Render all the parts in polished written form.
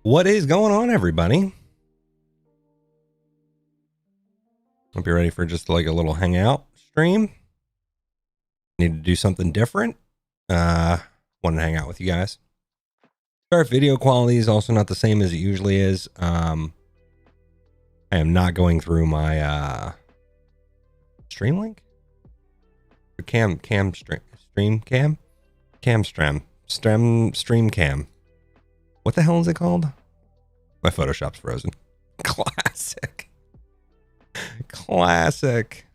What is going on, everybody? Hope you're ready for just like a little hangout stream. Need to do something different. Want to hang out with you guys. Our video quality is also not the same as it usually is. I am not going through my stream link. Stream cam. What the hell is it called? My Photoshop's frozen. Classic. Classic.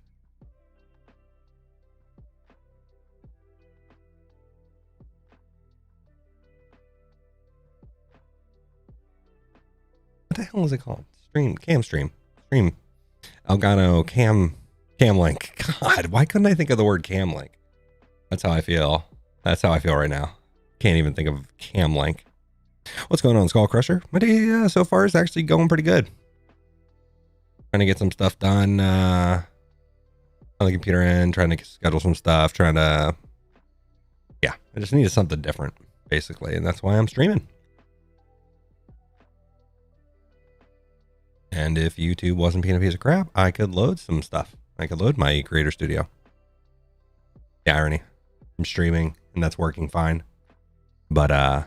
What the hell is it called? Stream. Elgato cam link. God, why couldn't I think of the word cam link? That's how I feel. That's how I feel right now. Can't even think of cam link. What's going on, Skull Crusher? My day so far is actually going pretty good. Trying to get some stuff done on the computer end, trying to schedule some stuff, I just needed something different, basically, and that's why I'm streaming. And if YouTube wasn't being a piece of crap, I could load some stuff. I could load my Creator Studio. The irony. I'm streaming, and that's working fine. But, what's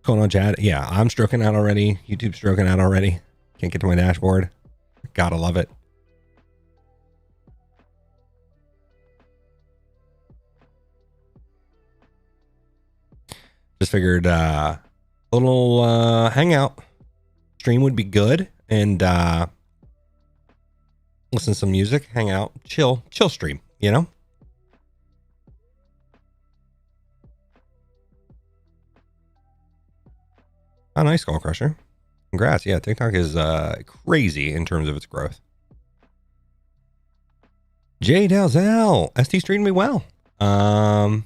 going on, Chad? Yeah, I'm stroking out already. YouTube's stroking out already. Can't get to my dashboard. Gotta love it. Just figured a little hangout stream would be good, and listen to some music, hang out, chill stream, you know? Oh, nice, Skull Crusher. Congrats. Yeah, TikTok is crazy in terms of its growth. Jay Dalzell, ST streamed me well. Still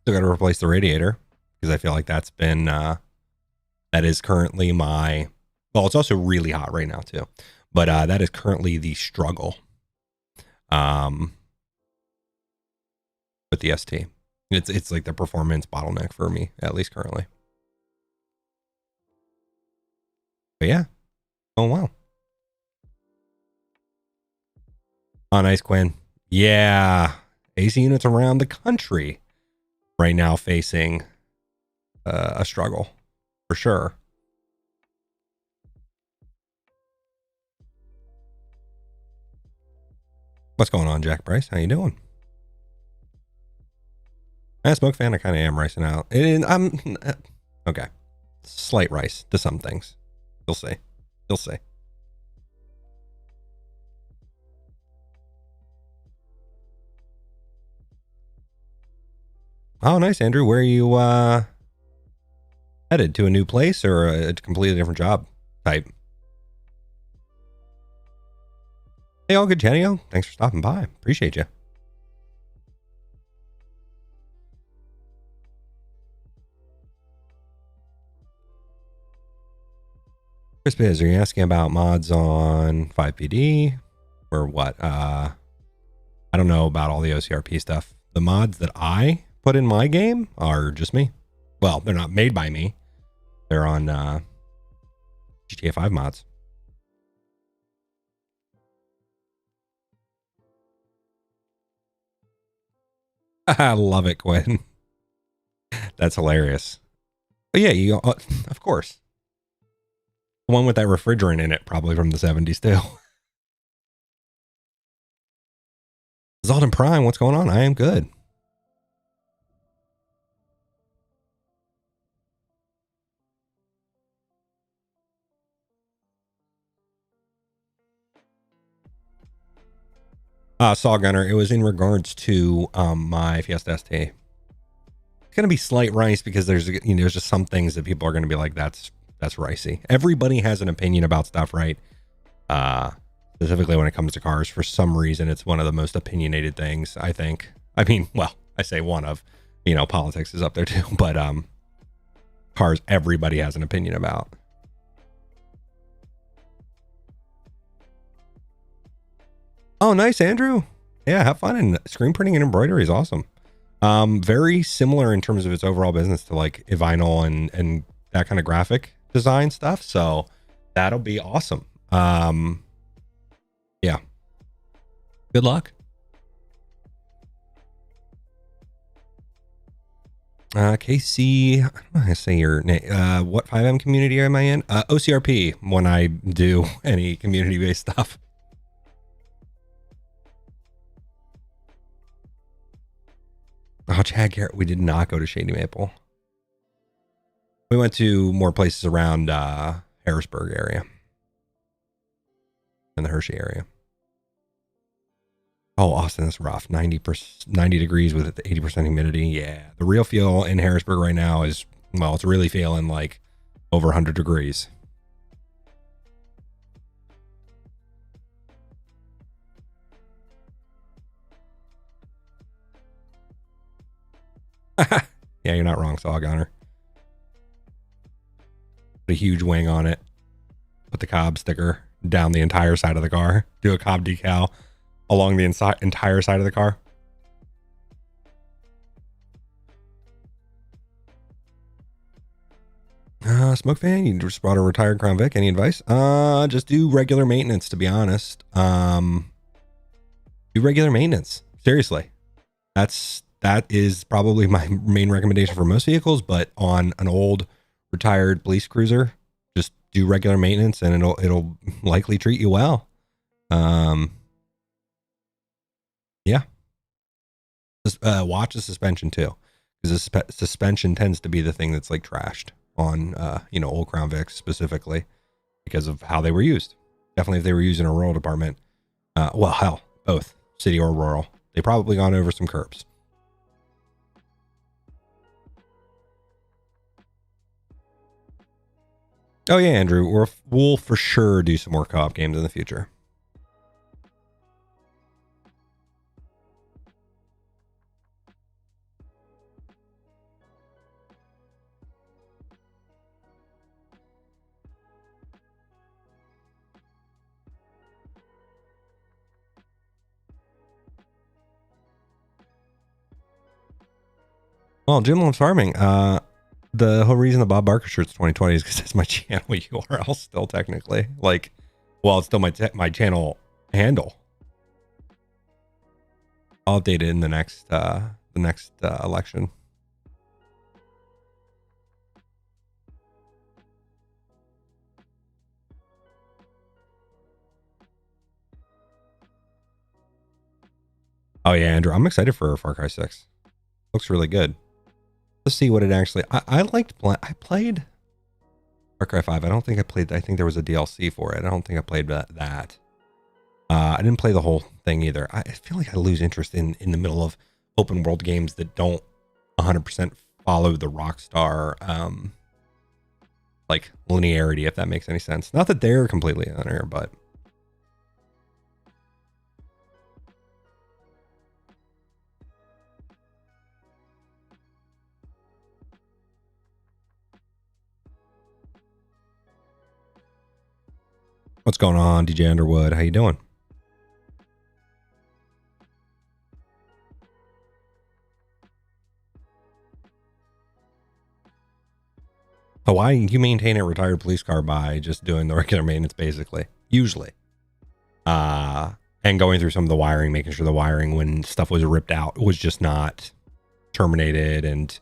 got to replace the radiator because I feel like that's been that is currently my, well, it's also really hot right now too, but that is currently the struggle with the ST. It's like the performance bottleneck for me, at least currently. But yeah. Oh, wow. Oh, nice, Quinn. Yeah. AC units around the country right now facing a struggle for sure. What's going on, Jack Bryce? How you doing? As a smoke fan, I kind of am ricing out. And I'm okay. Slight rice to some things. You'll see. You'll see. Oh, nice, Andrew. Where are you headed? To a new place or a completely different job type? Hey, all good, Chanio. Thanks for stopping by. Appreciate you. Chris Biz, are you asking about mods on 5PD or what? I don't know about all the OCRP stuff. The mods that I put in my game are just me. Well, they're not made by me. They're on GTA 5 mods. I love it, Quinn. That's hilarious. But yeah, you of course. The one with that refrigerant in it, probably from the 70s too. Zalden Prime, what's going on? I am good. Saw Gunner, it was in regards to my Fiesta ST. It's gonna be slight rice because there's just some things that people are gonna be like, that's ricey. Everybody has an opinion about stuff, right? Specifically when it comes to cars. For some reason, it's one of the most opinionated things, I think. I mean, well, I say one of, politics is up there too, but cars, everybody has an opinion about. Oh, nice, Andrew. Yeah, have fun. And screen printing and embroidery is awesome. Very similar in terms of its overall business to like vinyl and that kind of graphic design stuff. So that'll be awesome. Yeah. Good luck. KC, I don't know how to say your name. What 5M community am I in? OCRP, when I do any community-based stuff. Oh, Chad Garrett, we did not go to Shady Maple. We went to more places around Harrisburg area and the Hershey area. Oh, Austin is rough. 90 degrees with 80% humidity. Yeah. The real feel in Harrisburg right now is, well, it's really feeling like over 100 degrees. Yeah, you're not wrong, Saw Gunner. Put a huge wing on it. Put the Cobb sticker down the entire side of the car. Do a Cobb decal along the entire side of the car. Smoke fan, you just bought a retired Crown Vic. Any advice? Just do regular maintenance, to be honest. Do regular maintenance. Seriously. That is probably my main recommendation for most vehicles, but on an old retired police cruiser, just do regular maintenance and it'll likely treat you well. Yeah. Watch the suspension too, because the suspension tends to be the thing that's like trashed on old Crown Vics specifically because of how they were used. Definitely if they were used in a rural department, well, hell, both city or rural, they probably gone over some curbs. Oh yeah, Andrew, we'll for sure do some more co-op games in the future. Well, Jim loves farming. The whole reason the Bob Barker shirt's 2020 is because it's my channel URL still technically. Like, well, it's still my channel handle. I'll update it in the next election. Oh yeah, Andrew, I'm excited for Far Cry 6. Looks really good. Let's see what it actually. I played Far Cry 5. I don't think I played. I think there was a DLC for it. I don't think I played that. I didn't play the whole thing either. I feel like I lose interest in the middle of open world games that don't 100% follow the Rockstar like linearity, if that makes any sense. Not that they're completely linear, but what's going on, DJ Underwood? How you doing? Oh, why you maintain a retired police car by just doing the regular maintenance, basically, usually, and going through some of the wiring, making sure the wiring when stuff was ripped out was just not terminated, and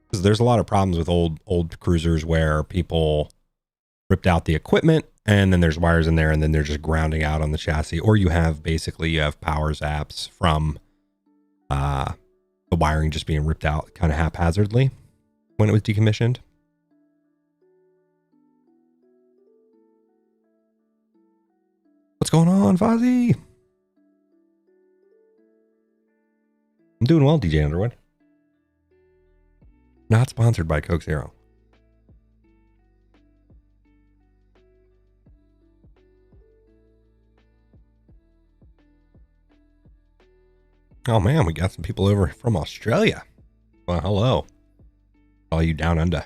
because there's a lot of problems with old cruisers where people ripped out the equipment and then there's wires in there and then they're just grounding out on the chassis, or you have power zaps from the wiring just being ripped out kind of haphazardly when it was decommissioned. What's going on, Fozzie? I'm doing well, DJ Underwood. Not sponsored by Coke Zero. Oh man, we got some people over from Australia. Well, hello. All you down under.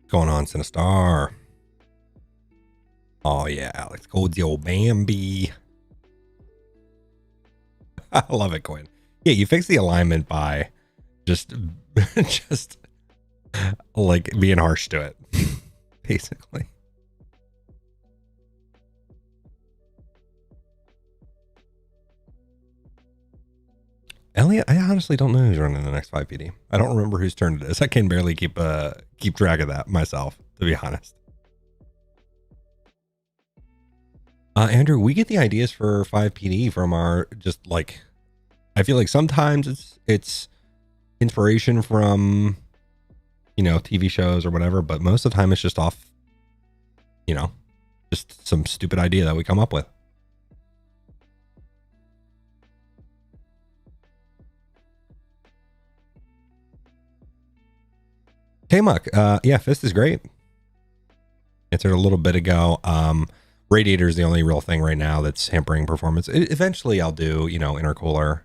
What's going on, Sinistar? Oh yeah, let's go with the old Bambi. I love it, Quinn. Yeah, you fix the alignment by just just like being harsh to it, basically. Elliot, I honestly don't know who's running the next 5PD. I don't remember whose turn it is. I can barely keep track of that myself, to be honest. Andrew, we get the ideas for 5PD from our just like, I feel like sometimes it's inspiration from, you know, TV shows or whatever, but most of the time it's just off, you know, just some stupid idea that we come up with. Hey, Muck. Yeah, Fist is great. Answered a little bit ago. Radiator is the only real thing right now that's hampering performance. Eventually I'll do, you know, intercooler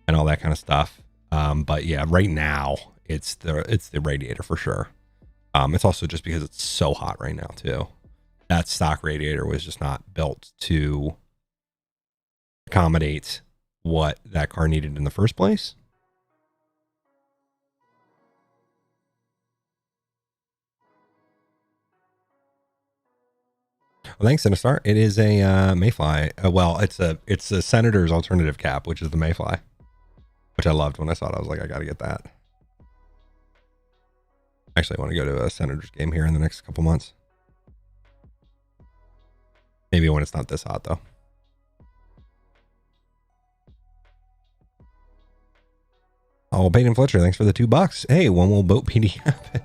and all that kind of stuff. But yeah, right now it's the radiator for sure. It's also just because it's so hot right now too. That stock radiator was just not built to accommodate what that car needed in the first place. Well, thanks, Sinistar. It is a Mayfly. Well, it's a Senator's alternative cap, which is the Mayfly, which I loved when I saw it. I was like, I got to get that. Actually, I want to go to a Senator's game here in the next couple months. Maybe when it's not this hot, though. Oh, Peyton Fletcher, thanks for the $2. Hey, when will boat PD happen?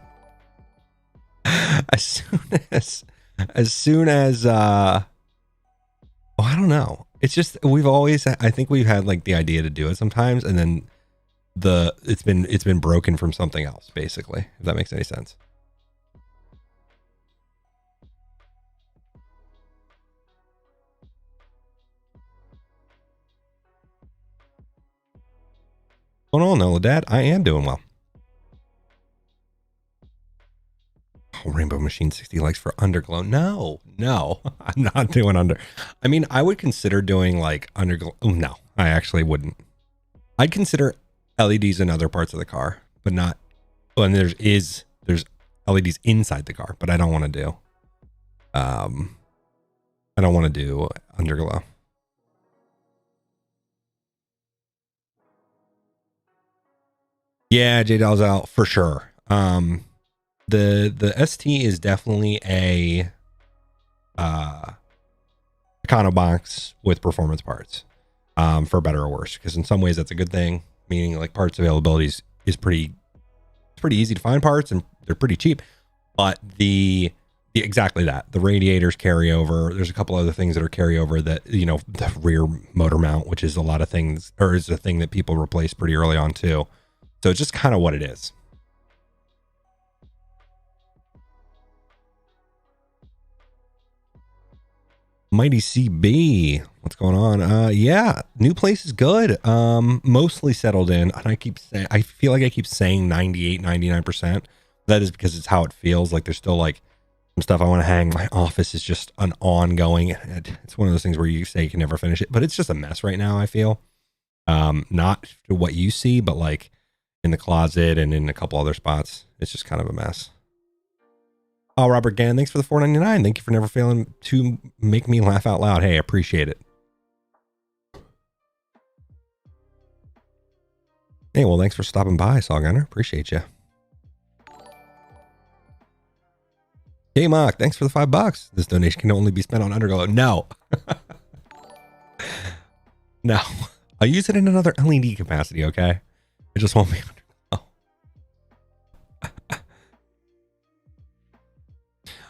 As soon as oh, I don't know. It's just I think we've had like the idea to do it sometimes, and then it's been broken from something else, basically, if that makes any sense. What's going on, Nola Dad? I am doing well. Oh, Rainbow Machine 60 likes for Underglow. No, I'm not doing under. I mean, I would consider doing like Underglow. Oh, no, I actually wouldn't. I'd consider LEDs in other parts of the car, but not. Well, and there's LEDs inside the car, but I don't want to do. I don't want to do Underglow. Yeah, J-Dall's out for sure. The ST is definitely a econo box with performance parts, for better or worse, because in some ways that's a good thing, meaning like parts availability is pretty easy to find parts and they're pretty cheap. But exactly that, the radiators carry over. There's a couple other things that are carryover that, you know, the rear motor mount, which is a lot of things, or is a thing that people replace pretty early on too. So it's just kind of what it is. Mighty CB, what's going on? Yeah, new place is good. Mostly settled in, and I feel like I keep saying 98, 99%. That is because it's how it feels. Like there's still like some stuff I want to hang. My office is just an ongoing. It's one of those things where you say you can never finish it, but it's just a mess right now, I feel. Not what you see, but like in the closet and in a couple other spots, it's just kind of a mess. Oh, Robert Gann, thanks for the $4.99. Thank you for never failing to make me laugh out loud. Hey, I appreciate it. Hey, well, thanks for stopping by, Saw Gunner. Appreciate you. Hey, Mock, thanks for the $5. This donation can only be spent on Underglow. No. No. I'll use it in another LED capacity, okay? It just won't be Underglow.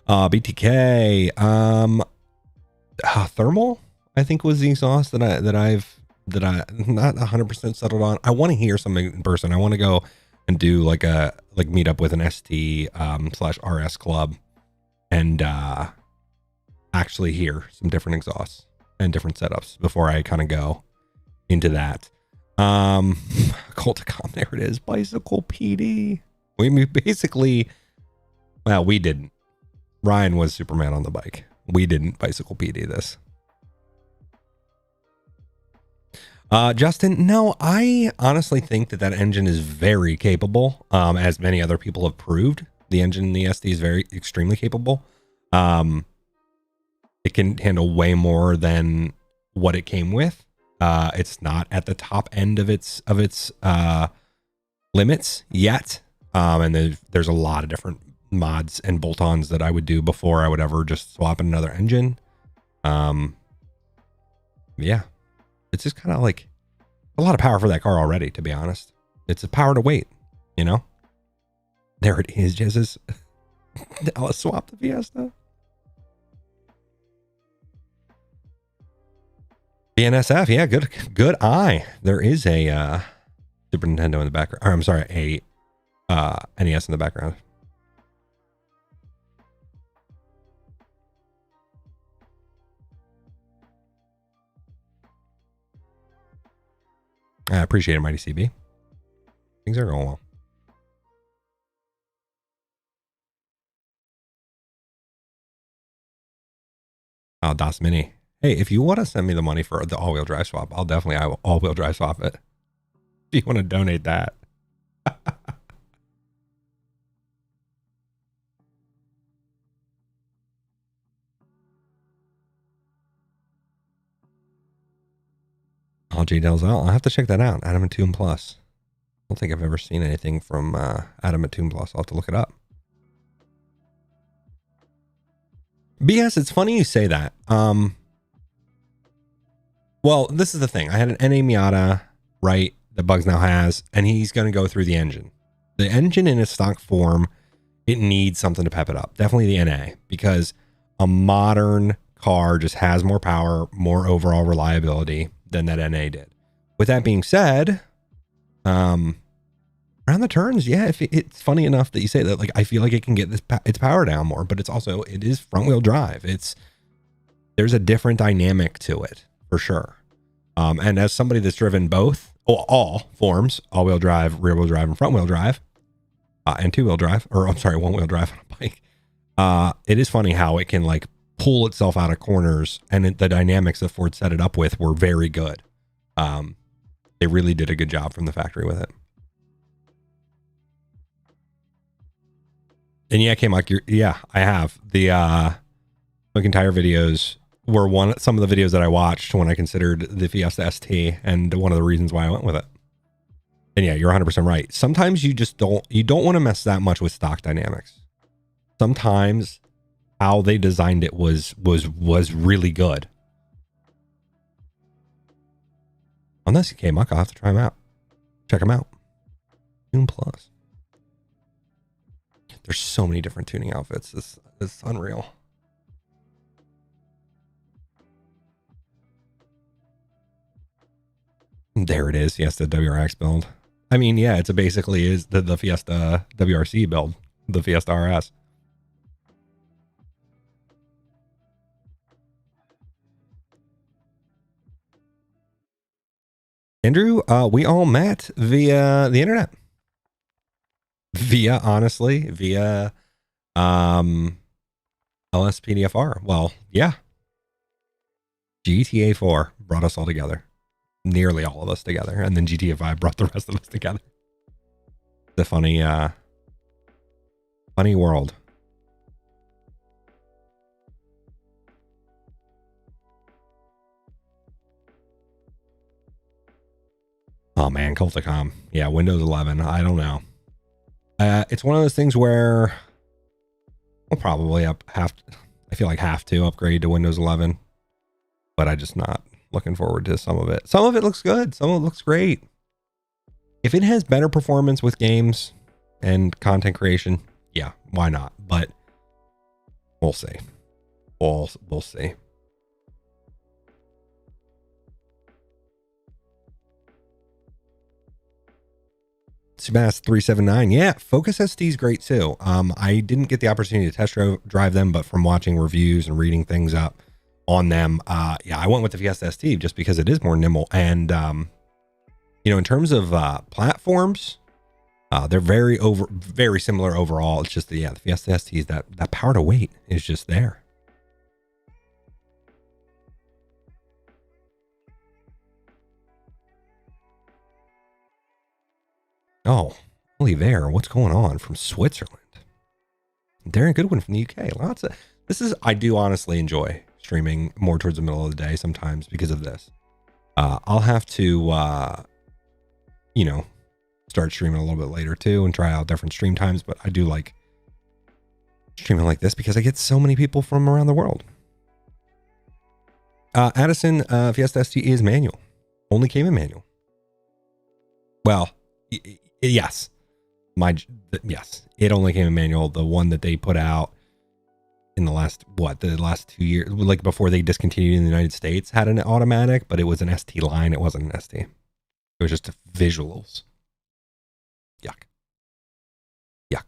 BTK. Thermal, I think, was the exhaust that I'm not 100% settled on. I want to hear something in person. I want to go and do like meet up with an ST / RS club and actually hear some different exhausts and different setups before I kind of go into that. Culticom, there it is. Bicycle PD. We basically Well, we didn't. Ryan was Superman on the bike. We didn't bicycle PD this. Justin, no, I honestly think that engine is very capable, as many other people have proved. The engine in the SD is extremely capable. It can handle way more than what it came with. It's not at the top end of its limits yet. And there's a lot of different mods and bolt-ons that I would do before I would ever just swap in another engine. Yeah, it's just kind of like a lot of power for that car already, to be honest. It's a power to weight, you know? There it is, Jesus. Now let's swap the Fiesta. BNSF, yeah, good eye. There is a Super Nintendo in the background. Or, I'm sorry, a NES in the background. I appreciate it, Mighty CB. Things are going well. Oh, Das Mini. Hey, if you want to send me the money for the all-wheel drive swap, I will all-wheel drive swap it. If you want to donate that. J Delzell, I'll have to check that out. Adamantium Plus. I don't think I've ever seen anything from Adamantium Plus. I'll have to look it up. BS, it's funny you say that. Well, this is the thing. I had an NA Miata, right, that Bugs now has, and he's going to go through the engine. The engine in its stock form, it needs something to pep it up. Definitely the NA, because a modern car just has more power, more overall reliability than that NA did. With that being said, around the turns, yeah, it's funny enough that you say that. Like, I feel like it can get its power down more, but it is front wheel drive. There's a different dynamic to it for sure. And as somebody that's driven both, all forms, all wheel drive, rear wheel drive, and front wheel drive, and two wheel drive, or I'm sorry, one wheel drive on a bike, it is funny how it can like pull itself out of corners, and the dynamics that Ford set it up with were very good. They really did a good job from the factory with it. And yeah, K-Mike, yeah, I have. The Looking Tire videos were some of the videos that I watched when I considered the Fiesta ST, and one of the reasons why I went with it. And yeah, you're 100% right. Sometimes you don't want to mess that much with stock dynamics. Sometimes how they designed it was really good. Unless you came, I'll have to try them out. Check them out. Tune Plus. There's so many different tuning outfits. It's unreal. There it is. Fiesta WRX build. I mean, yeah, it's basically is the Fiesta WRC build, the Fiesta RS. Andrew, we all met via the internet. Via LSPDFR. Well, yeah. GTA 4 brought us all together. Nearly all of us together. And then GTA 5 brought the rest of us together. The funny world. Oh man, Culticom. Yeah, Windows 11. I don't know. It's one of those things where we'll probably I feel like have to upgrade to Windows 11, but I just not looking forward to some of it. Some of it looks good. Some of it looks great. If it has better performance with games and content creation, yeah, why not? But we'll see. We'll see. Subas 379. Yeah, Focus ST is great too. I didn't get the opportunity to test drive them, but from watching reviews and reading things up on them, yeah, I went with the Fiesta ST just because it is more nimble. And in terms of platforms, They're very similar overall. It's just the Fiesta ST, that power to weight is just there. Oh, Oliver, what's going on from Switzerland? Darren Goodwin from the UK. I do honestly enjoy streaming more towards the middle of the day sometimes because of this. I'll have to, start streaming a little bit later too and try out different stream times, but I do like streaming like this because I get so many people from around the world. Addison, Fiesta ST is manual. Only came in manual. Well, yes. Yes, it only came in manual. The one that they put out in the last 2 years, like before they discontinued in the United States, had an automatic, but it was an ST line. It wasn't an ST. It was just visuals. Yuck.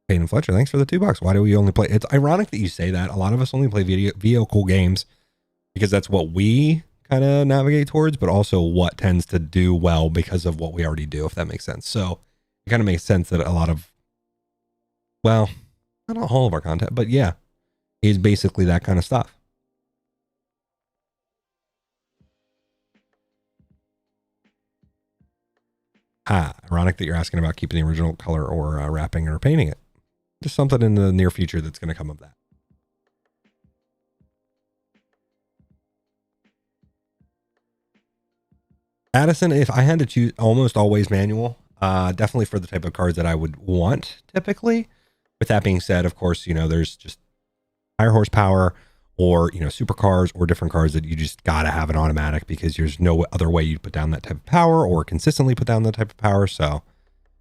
Payne and Fletcher, thanks for the $2. Why do we only play? It's ironic that you say that. A lot of us only play vehicle games because that's what we kind of navigate towards, but also what tends to do well because of what we already do, if that makes sense. So it kind of makes sense that a lot of, well, not all of our content, but yeah, is basically that kind of stuff. Ironic that you're asking about keeping the original color or wrapping or painting it. Just something in the near future that's going to come of that. Addison, if I had to choose, almost always manual. Definitely for the type of cars that I would want typically. With that being said, of course, there's just higher horsepower or, supercars or different cars that you just got to have an automatic because there's no other way you'd put down that type of power or consistently put down that type of power. So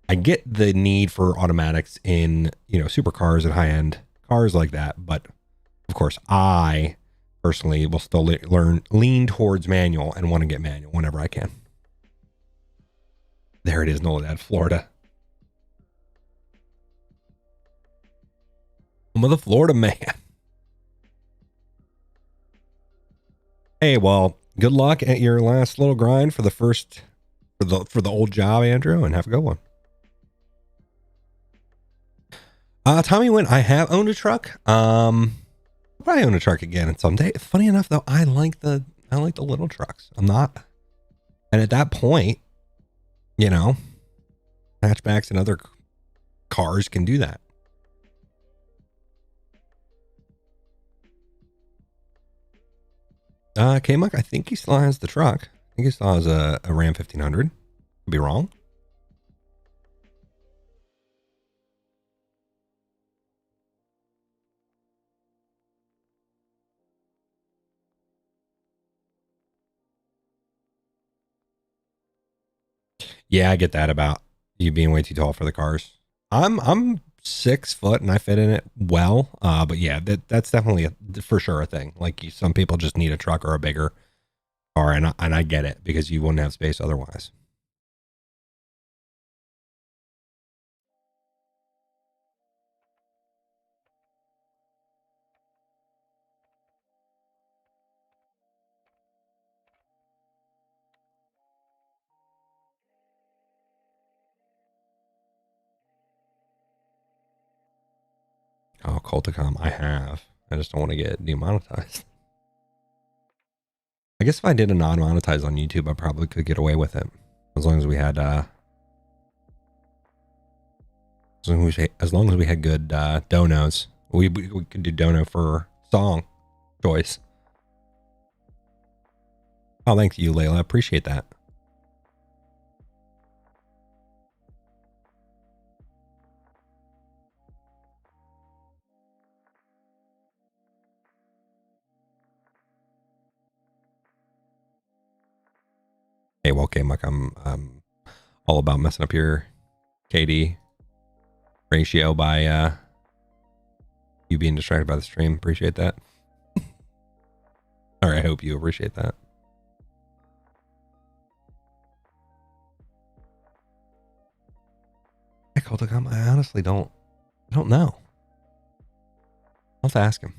I get the need for automatics in, supercars and high-end cars like that. But of course, I personally will still lean towards manual and want to get manual whenever I can. There it is, Noladad, Florida. I'm with a Florida man. Hey, well, good luck at your last little grind for the old job, Andrew, and have a good one. Tommy Wynn, I have owned a truck. I'll probably own a truck again someday. Funny enough, though, I like the little trucks. And at that point, hatchbacks and other cars can do that. K-Muck, I think he still has the truck. I think he still has a Ram 1500. Could be wrong. Yeah, I get that about you being way too tall for the cars. I'm 6 foot and I fit in it well. But yeah, that's definitely for sure a thing. Like some people just need a truck or a bigger car, and I get it because you wouldn't have space otherwise. Oh, Culticom, I have. I just don't want to get demonetized. I guess if I did a non-monetize on YouTube, I probably could get away with it. As long as we had as long as we had good donos. We could do dono for song choice. Oh, thank you, Layla. Appreciate that. Hey, well, okay, Mike, I'm all about messing up your KD ratio by you being distracted by the stream. Appreciate that. Or I hope you appreciate that. I honestly don't know. I'll have to ask him.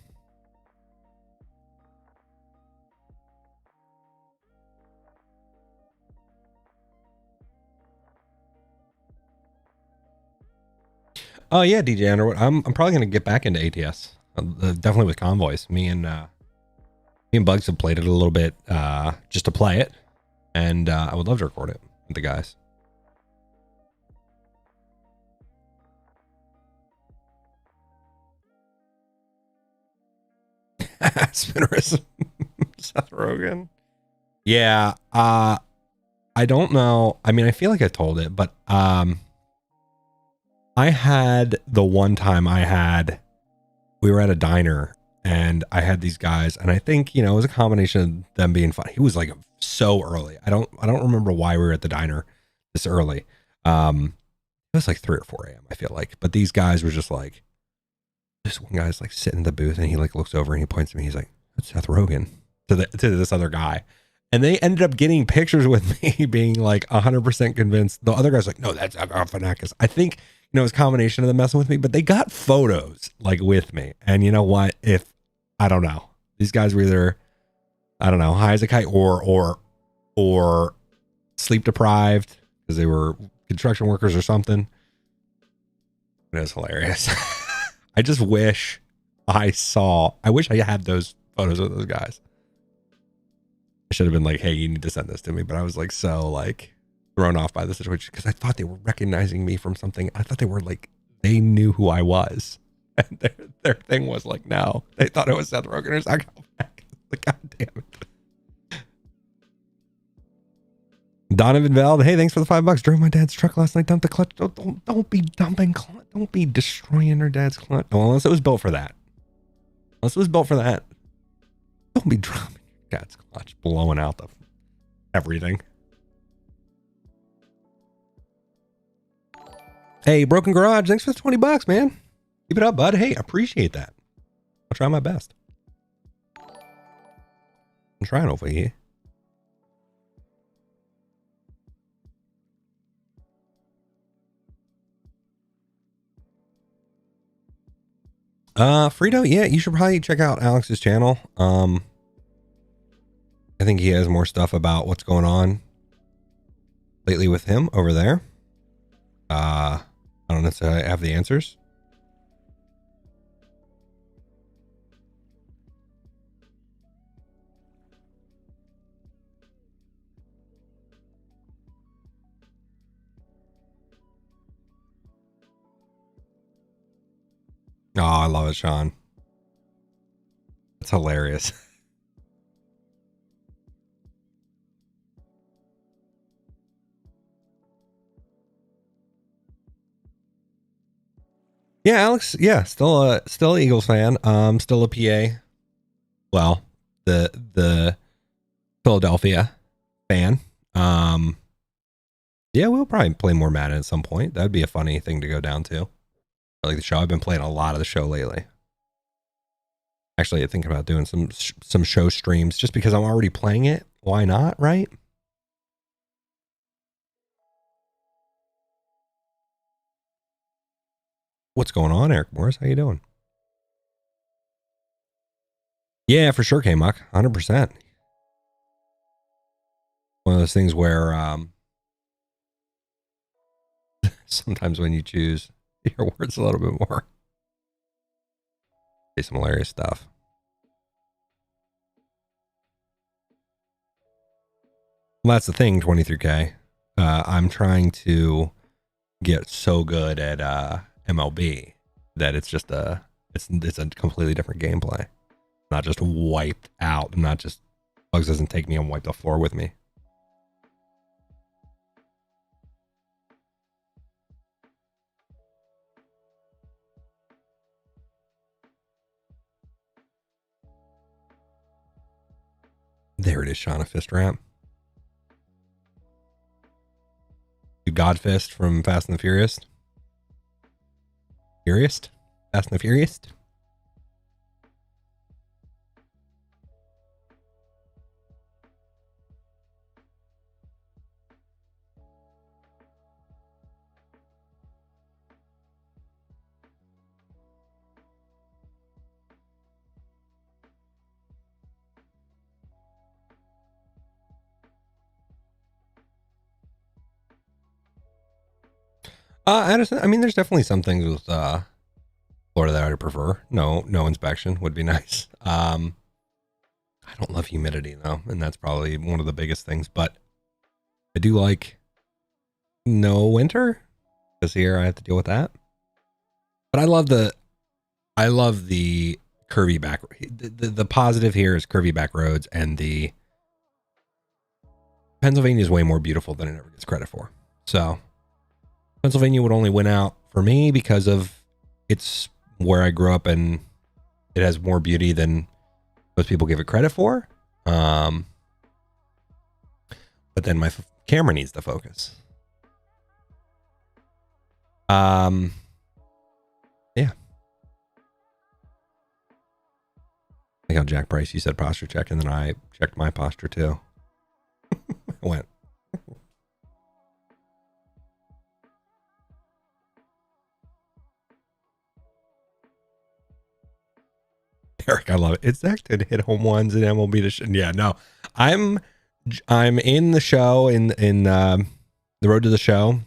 Oh yeah, DJ Underwood. I'm probably gonna get back into ATS. Definitely with convoys. Me and Bugs have played it a little bit just to play it, and I would love to record it with the guys. Spinnerism. Seth Rogen. Yeah. I don't know. I mean, I feel like I told it, but I had the one time we were at a diner and I had these guys, and I think, you know, it was a combination of them being fun. He was like so early. I don't remember why we were at the diner this early. It was like 3 or 4 a.m. I feel like, but these guys were just like, this one guy's like sitting in the booth and he like looks over and he points to me. He's like, that's Seth Rogen, to this other guy. And they ended up getting pictures with me being like 100% convinced. The other guy's like, no, that's Galifianakis. I think, you know, it's a combination of them messing with me, but they got photos like with me. And you know what? I don't know, these guys were either, I don't know, high as a kite or sleep deprived because they were construction workers or something. It was hilarious. I just wish I had those photos of those guys. I should have been like, hey, you need to send this to me. But I was like, so like thrown off by the situation because I thought they were recognizing me from something. I thought they were like, they knew who I was. And their thing was like, no, they thought it was Seth Rogen or Zach. Like, God damn it. Donovan Veld, hey, thanks for the $5. Drove my dad's truck last night, dumped the clutch. Don't be dumping clutch. Don't be destroying your dad's clutch. Well, unless it was built for that. Don't be dropping your dad's clutch, blowing out everything. Hey, Broken Garage, thanks for the $20, man. Keep it up, bud. Hey, appreciate that. I'll try my best. I'm trying, hopefully. Frito, yeah, you should probably check out Alex's channel. I think he has more stuff about what's going on lately with him over there. I don't necessarily have the answers. Oh, I love it, Sean. It's hilarious. Yeah, Alex. Yeah, still a Eagles fan. Still a PA. Well, the Philadelphia fan. Yeah, we'll probably play more Madden at some point. That'd be a funny thing to go down to. I like the show. I've been playing a lot of the show lately. Actually, I'm thinking about doing some show streams just because I'm already playing it. Why not, right? What's going on, Eric Morris? How you doing? Yeah, for sure, K-Muck. 100%. One of those things where sometimes when you choose your words a little bit more, say some hilarious stuff. Well, that's the thing, 23K. I'm trying to get so good at MLB that it's just it's a completely different gameplay. Not just wiped out. Not just Bugs doesn't take me and wipe the floor with me. There it is, Shauna Fist Ramp. You Godfist from Fast and the Furious. Fast and the Furious. Addison, I mean, there's definitely some things with Florida that I'd prefer. No inspection would be nice. I don't love humidity though, and that's probably one of the biggest things. But I do like no winter, because here I have to deal with that. But I love the curvy back. The positive here is curvy back roads, and the Pennsylvania is way more beautiful than it ever gets credit for. So Pennsylvania would only win out for me because of it's where I grew up, and it has more beauty than most people give it credit for. But then my camera needs the focus. Yeah. I got Jack Price. You said posture check, and then I checked my posture too. I went. Eric, I love it. It's acted hit home ones in MLB to yeah, no. I'm in the show in the road to the show,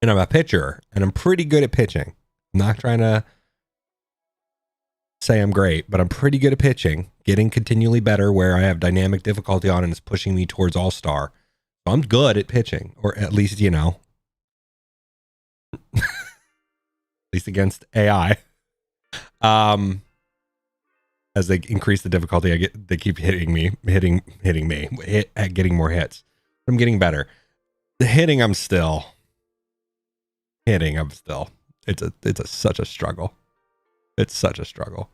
and I'm a pitcher, and I'm pretty good at pitching. I'm not trying to say I'm great, but I'm pretty good at pitching, getting continually better where I have dynamic difficulty on, and it's pushing me towards all-star. So I'm good at pitching, or at least, you know, at least against AI. As they increase the difficulty, they keep hitting me, getting more hits. I'm getting better. The hitting, it's such a struggle. It's such a struggle.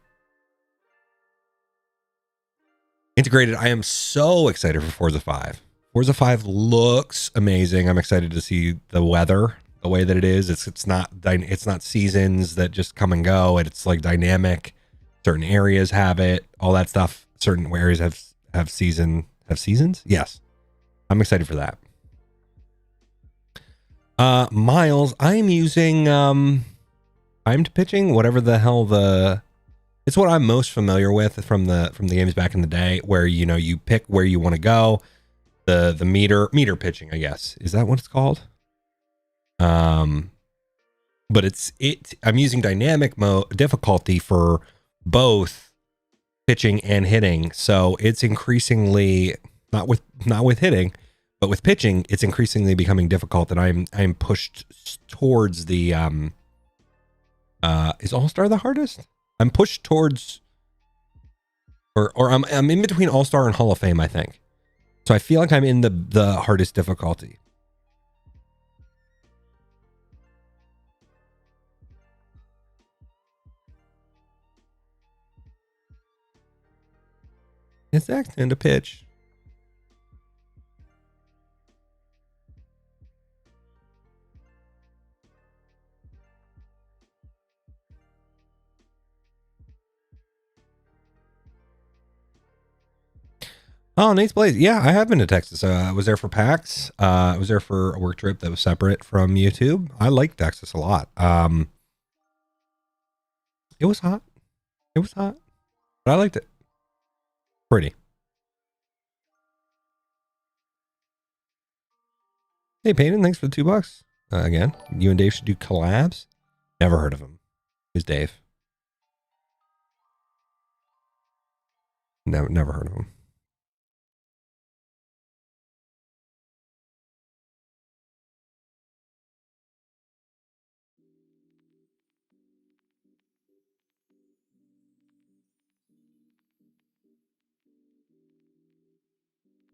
Integrated, I am so excited for Forza 5. Forza 5 looks amazing. I'm excited to see the weather, the way that it is. It's not seasons that just come and go. It's like dynamic. Certain areas have it, all that stuff. Certain areas have seasons. Yes. I'm excited for that. Miles, I'm using timed pitching, whatever the hell it's what I'm most familiar with from the games back in the day, where you pick where you want to go. The meter pitching, I guess. Is that what it's called? But I'm using dynamic difficulty for both pitching and hitting. So it's increasingly not with hitting, but with pitching, it's increasingly becoming difficult, and I'm pushed towards the is All-Star the hardest? I'm pushed towards or I'm in between All-Star and Hall of Fame, I think. So I feel like I'm in the hardest difficulty. It's acting to pitch. Oh, Nate's Blaze. Yeah, I have been to Texas. I was there for PAX. I was there for a work trip that was separate from YouTube. I like Texas a lot. It was hot. But I liked it. Pretty. Hey, Payton, thanks for the $2. Again, you and Dave should do collabs. Never heard of him. Who's Dave? Never heard of him.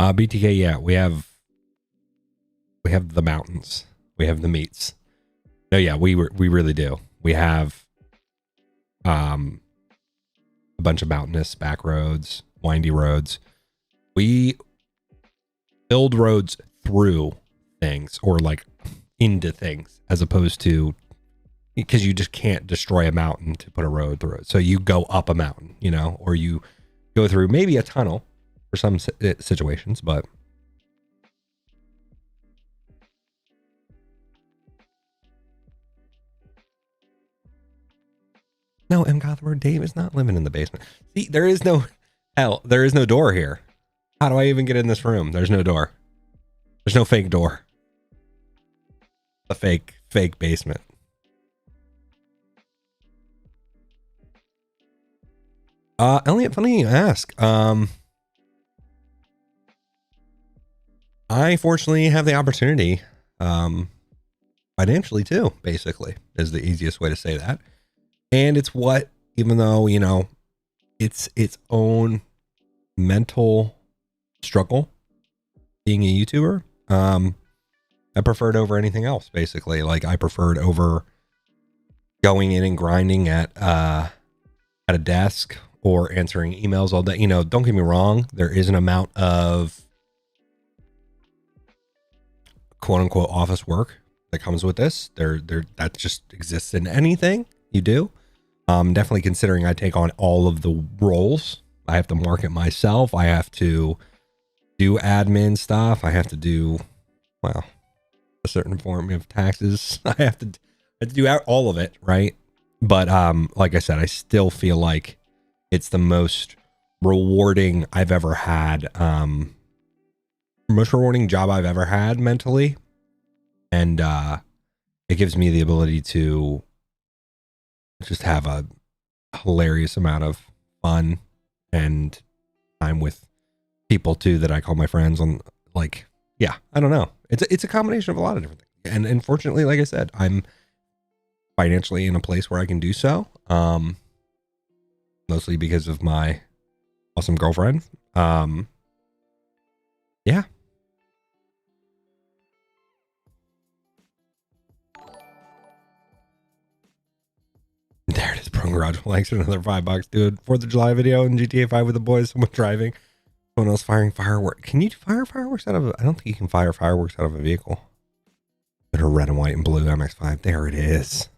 BTK, yeah, we have the mountains. We have the meats. No, yeah, we really do. We have a bunch of mountainous back roads, windy roads. We build roads through things, or like into things, as opposed to, because you just can't destroy a mountain to put a road through it. So you go up a mountain, or you go through maybe a tunnel for some situations, but no, M. Gothenburg, Dave is not living in the basement. See, there is no door here. How do I even get in this room? There's no door. There's no fake door. The fake fake basement. Elliot, funny you ask. I fortunately have the opportunity, financially too, basically, is the easiest way to say that. And it's what, even though, you know, it's its own mental struggle being a YouTuber, I prefer it over anything else, basically. Like, I prefer it over going in and grinding at a desk or answering emails all day. You know, don't get me wrong, there is an amount of quote unquote office work that comes with this. That just exists in anything you do. Definitely considering I take on all of the roles. I have to market myself. I have to do admin stuff. I have to do, well, a certain form of taxes. I have to do all of it, right? But like I said, I still feel like it's the most rewarding I've ever had, most rewarding job I've ever had mentally. And it gives me the ability to just have a hilarious amount of fun and time with people too that I call my friends. On, like, yeah, I don't know. It's a combination of a lot of different things. And unfortunately, like I said, I'm financially in a place where I can do so. Mostly because of my awesome girlfriend. Yeah. There it is, Pro Garage. Thanks for another $5, dude. 4th of July video in GTA 5 with the boys. Someone driving. Someone else firing fireworks. Can you fire fireworks out of I don't think you can fire fireworks out of a vehicle. Better red and white and blue MX5. There it is.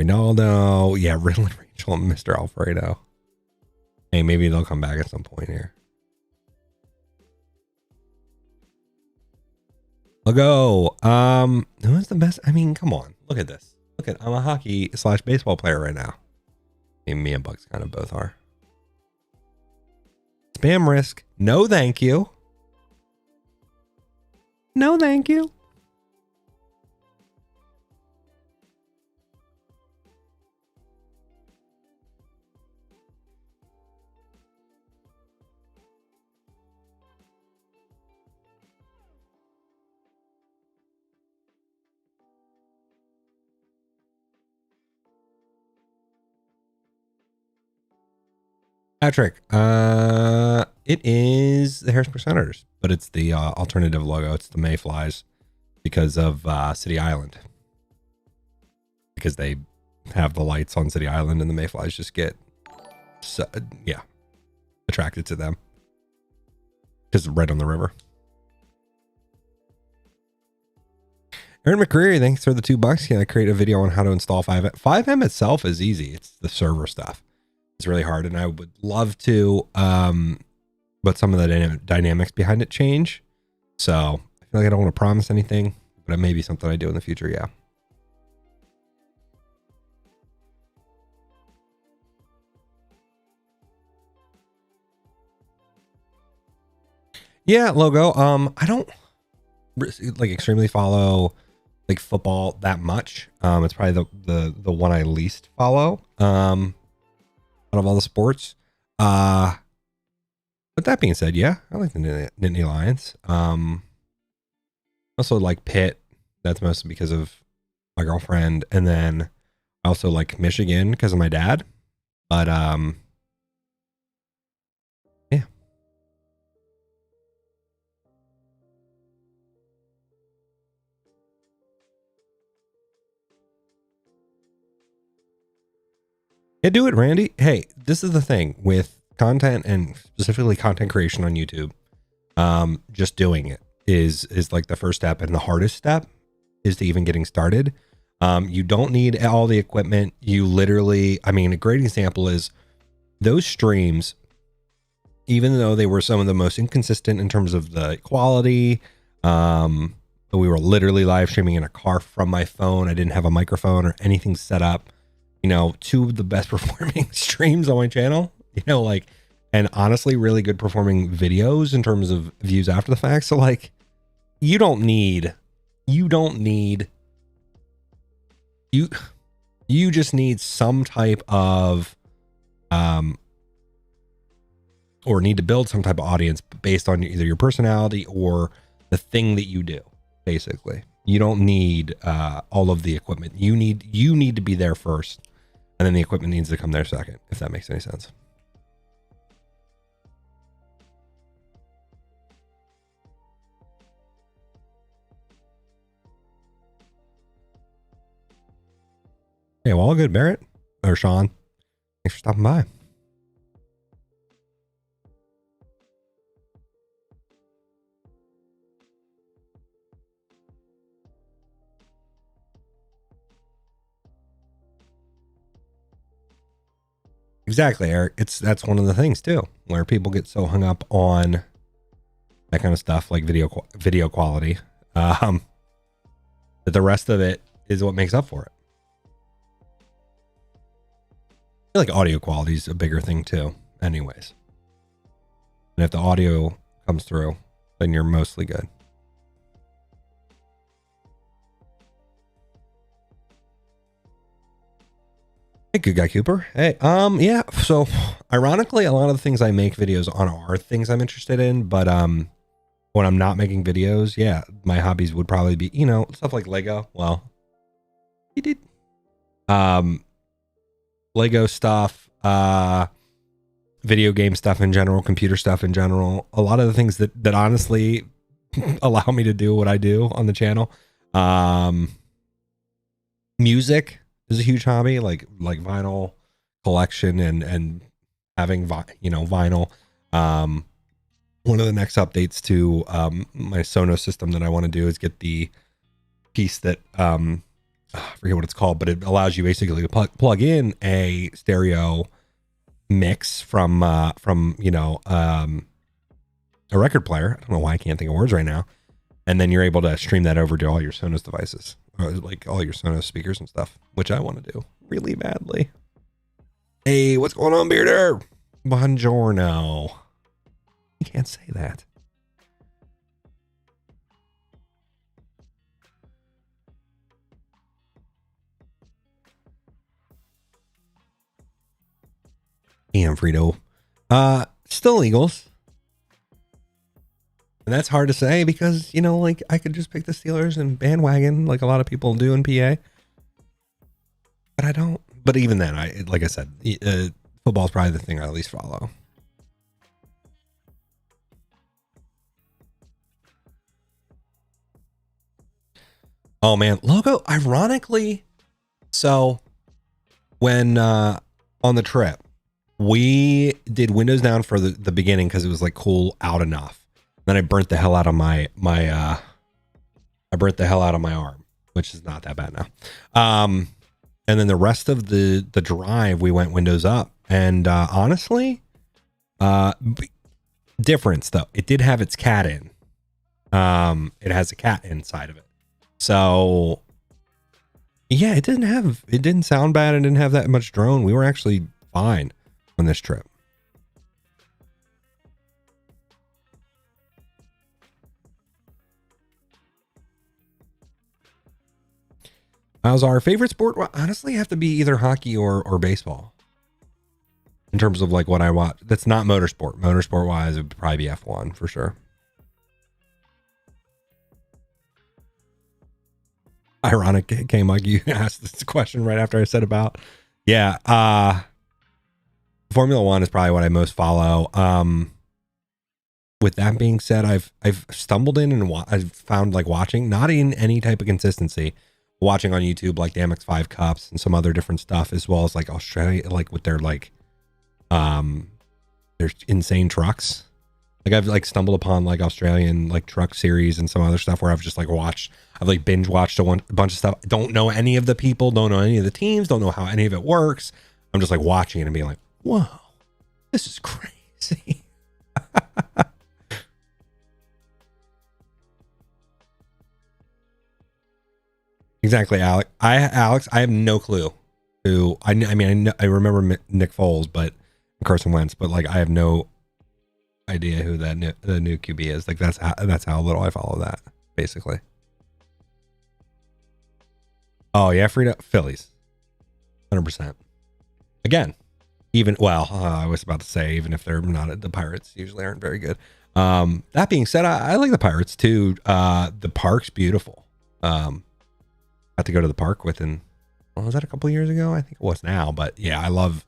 Ronaldo. Yeah, Riddle and Rachel and Mr. Alfredo. Hey, maybe they'll come back at some point here. I'll go. Who's the best? I mean, come on. Look at this. Look at, I'm a hockey / baseball player right now. I mean, me and Bugs kind of both are. Spam risk. No, thank you. No, thank you. Patrick, it is the Harrisburg Senators, but it's the alternative logo. It's the Mayflies because of City Island. Because they have the lights on City Island and the Mayflies just get, yeah, attracted to them. Because right on the river. Aaron McCreary, thanks for the $2. Can I create a video on how to install 5M? 5M itself is easy. It's the server stuff. It's really hard, and I would love to, but some of the dynamics behind it change. So I feel like I don't want to promise anything, but it may be something I do in the future. Yeah. Yeah, logo. I don't like extremely follow like football that much. It's probably the one I least follow. Out of all the sports. But that being said, yeah, I like the Nittany Lions. Also like Pitt. That's mostly because of my girlfriend. And then I also like Michigan because of my dad. But yeah. Yeah, do it, Randy. Hey, this is the thing with content and specifically content creation on YouTube. Just doing it is like the first step, and the hardest step is to even getting started. You don't need all the equipment. You literally, I mean, a great example is those streams, even though they were some of the most inconsistent in terms of the quality, we were literally live streaming in a car from my phone. I didn't have a microphone or anything set up. two of the best performing streams on my channel, like, and honestly, really good performing videos in terms of views after the fact. So like, you just need some type of, or need to build some type of audience based on either your personality or the thing that you do. Basically, you don't need all of the equipment. You need to be there first, and then the equipment needs to come there second, if that makes any sense. Yeah, well, all good, Barrett or Sean. Thanks for stopping by. Exactly, Eric. That's one of the things too, where people get so hung up on that kind of stuff, like video quality, that the rest of it is what makes up for it. I feel like audio quality is a bigger thing too, anyways. And if the audio comes through, then you're mostly good. Hey, good guy Cooper. Hey, yeah. So, ironically, a lot of the things I make videos on are things I'm interested in, but when I'm not making videos, yeah, my hobbies would probably be, stuff like Lego. Well, he did. Lego stuff, video game stuff in general, computer stuff in general. A lot of the things that honestly allow me to do what I do on the channel. Music is a huge hobby, like vinyl collection and having vinyl. One of the next updates to my Sonos system that I want to do is get the piece that I forget what it's called, but it allows you basically to plug in a stereo mix from a record player. I don't know why I can't think of words right now. And then you're able to stream that over to all your Sonos devices, or like all your Sonos speakers and stuff, which I want to do really badly. Hey, what's going on, Bearder? Buongiorno. You can't say that. Damn, Frito. Still Eagles. And that's hard to say because, like I could just pick the Steelers and bandwagon like a lot of people do in PA. But I don't. But even then, like I said, football is probably the thing I at least follow. Oh man, logo. Ironically, so when on the trip, we did windows down for the beginning because it was like cool out enough. Then I burnt the hell out of my arm, which is not that bad now. And then the rest of the drive, we went windows up. And honestly, difference though, it did have its cat in. It has a cat inside of it. So yeah, it didn't sound bad. It didn't have that much drone. We were actually fine on this trip. How's our favorite sport? Well, honestly, have to be either hockey or baseball. In terms of like what I watch, that's not motorsport. Motorsport wise, it would probably be F1 for sure. Ironic it came like you asked this question right after I said about. Yeah, Formula One is probably what I most follow. With that being said, I've stumbled in and I've found like watching, not in any type of consistency, watching on YouTube like the MX5 Cups and some other different stuff, as well as like Australia, like with their like there's insane trucks. Like I've like stumbled upon like Australian like truck series and some other stuff where I've just like I've like binge watched a bunch of stuff. Don't know any of the people, don't know any of the teams, don't know how any of it works. I'm just like watching it and being like, whoa, this is crazy. Exactly, Alex. I have no clue. who I mean, I remember Nick Foles, but Carson Wentz, but like I have no idea who the new QB is. Like that's how little I follow that, basically. Oh yeah, Frida Phillies, 100%. Again, even I was about to say, even if they're not, the Pirates usually aren't very good. That being said, I like the Pirates too. The park's beautiful. Had to go to the park within, was that a couple years ago? I think it was now, but yeah, I love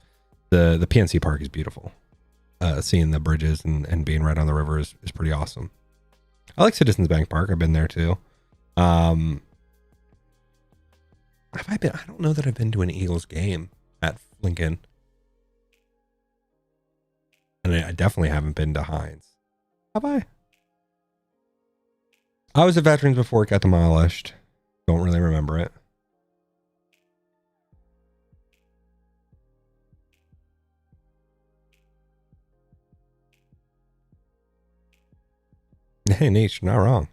the PNC Park is beautiful. Seeing the bridges and being right on the river is pretty awesome. I like Citizens Bank Park. I've been there too. Have I been? I don't know that I've been to an Eagles game at Lincoln. And I definitely haven't been to Heinz. Have I? I was at Veterans before it got demolished. Don't really remember it. Hey, Nate, you're not wrong.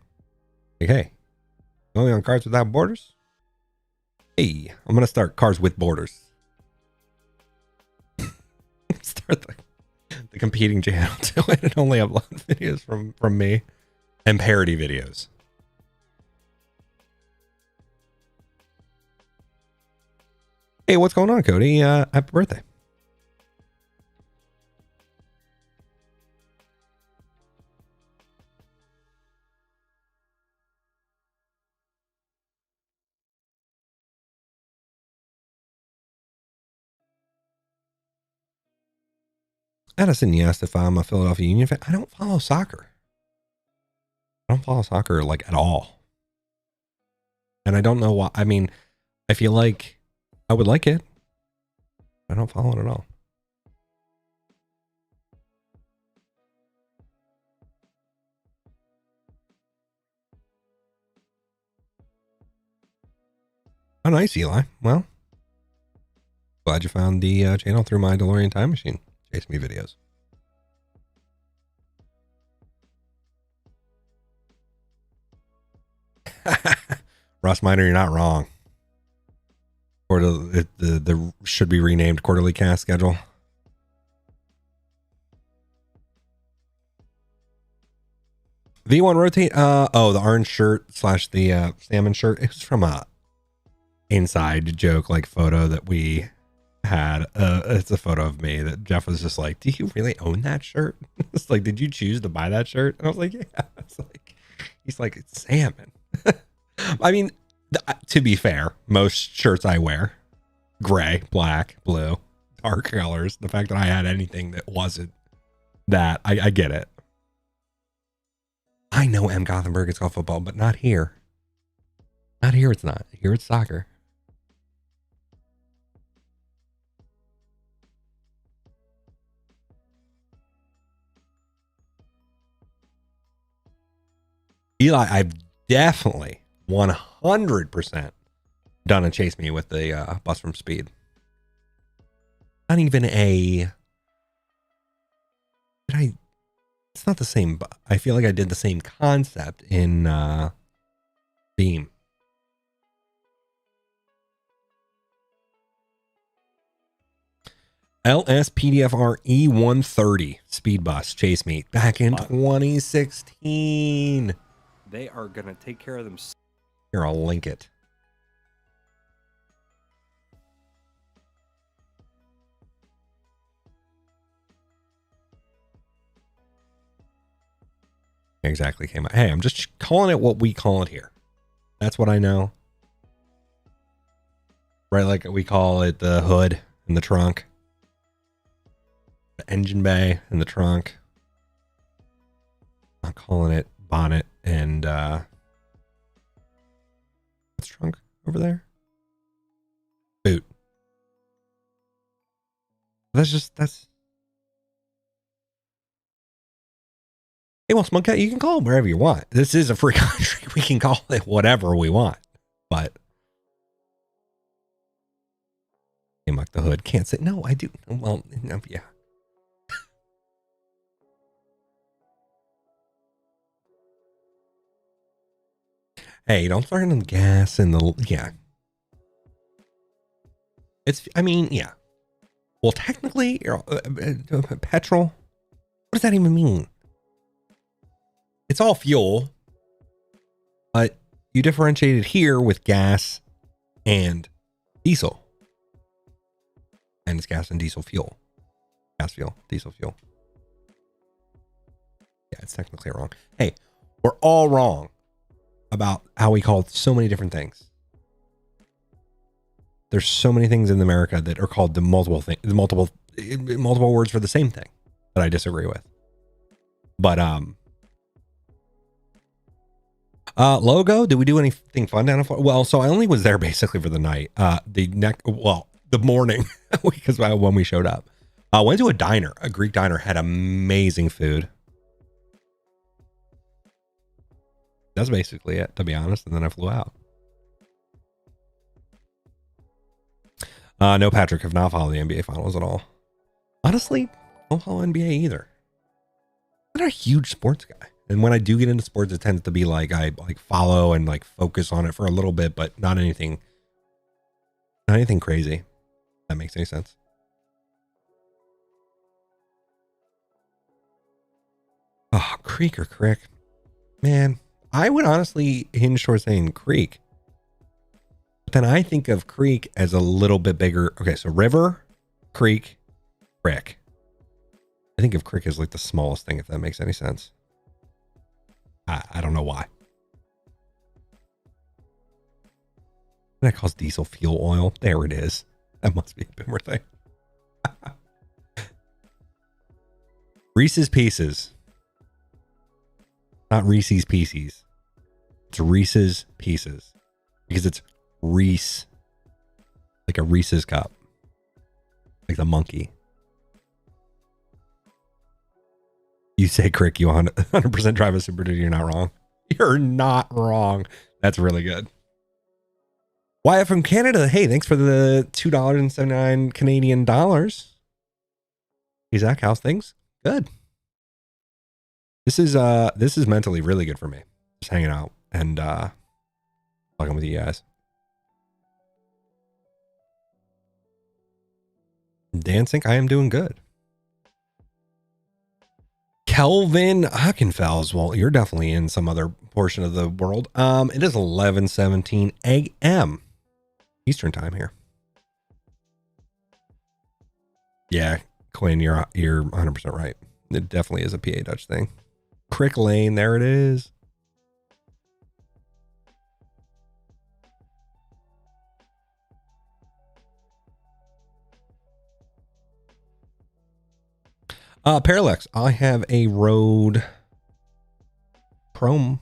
Like, hey, only on Cars Without Borders? Hey, I'm going to start Cars with Borders. Start the competing channel to it and only upload videos from me and parody videos. Hey, what's going on, Cody? Happy birthday. Addison asked if I'm a Philadelphia Union fan. I don't follow soccer. I don't follow soccer like at all. And I don't know why. I mean, I feel like I would like it. I don't follow it at all. Oh, nice, Eli. Well, glad you found the channel through my DeLorean time machine. Chase me videos. Ross Miner, you're not wrong. Or the should be renamed quarterly cast schedule. V1 rotate. The orange shirt / the salmon shirt. It was from a inside joke like photo that we had. It's a photo of me that Jeff was just like, "Do you really own that shirt?" It's like, "Did you choose to buy that shirt?" And I was like, "Yeah." It's like, he's like, "It's salmon." I mean, to be fair, most shirts I wear, gray, black, blue, dark colors. The fact that I had anything that wasn't that, I get it. I know M. Gothenburg it's called football, but not here. Not here. It's not. Here it's soccer. Eli, I've definitely 100% done a chase me with the bus from Speed. Not even a. It's not the same, but I feel like I did the same concept in Beam. LSPDFR E130 speed bus chase me back in 2016. They are going to take care of them. Here, I'll link it. Exactly came out. Hey, I'm just calling it what we call it here. That's what I know. Right, like we call it the hood and the trunk. The engine bay and the trunk. I'm calling it bonnet and what's trunk over there? Boot. That's Hey, well, Smug Cat, you can call it wherever you want. This is a free country. We can call it whatever we want. But hey, Muck the Hood can't say no. I do. Well, no, yeah. Hey, don't start on the gas and the yeah. I mean, yeah. Well, technically, petrol. What does that even mean? It's all fuel, but you differentiate it here with gas and diesel. And it's gas and diesel fuel. Gas fuel, diesel fuel. Yeah, it's technically wrong. Hey, we're all wrong about how we call so many different things. There's so many things in America that are called the multiple words for the same thing that I disagree with. But logo, did we do anything fun down in Florida? Well, so I only was there basically for the night. The morning because when we showed up. Went to a diner, a Greek diner, had amazing food. That's basically it, to be honest. And then I flew out. No, Patrick, have not followed the NBA finals at all. Honestly, don't follow NBA either. I'm not a huge sports guy. And when I do get into sports, it tends to be like I like follow and like focus on it for a little bit, but not anything crazy. If that makes any sense. Oh, Creek or Crick? Man, I would honestly hinge towards saying Creek. But then I think of Creek as a little bit bigger. Okay, so River, Creek, Crick. I think of Crick as like the smallest thing, if that makes any sense. I don't know why. That calls diesel fuel oil. There it is. That must be a boomer thing. Reese's Pieces. Not Reese's Pieces. It's Reese's Pieces. Because it's Reese. Like a Reese's cup. Like the monkey. You say, Crick, you 100% drive a Super Duty. You're not wrong. You're not wrong. That's really good. Wyatt from Canada. Hey, thanks for the $2.79 Canadian dollars. Hey, Zach, how's things? Good. This is mentally really good for me. Just hanging out and talking with you guys. Dancing, I am doing good. Kelvin Hockenfels. Well, you're definitely in some other portion of the world. It is 11:17 a.m. Eastern time here. Yeah, Quinn, you're 100% right. It definitely is a PA Dutch thing. Crick Lane, there it is. Parallax, I have a Road Pro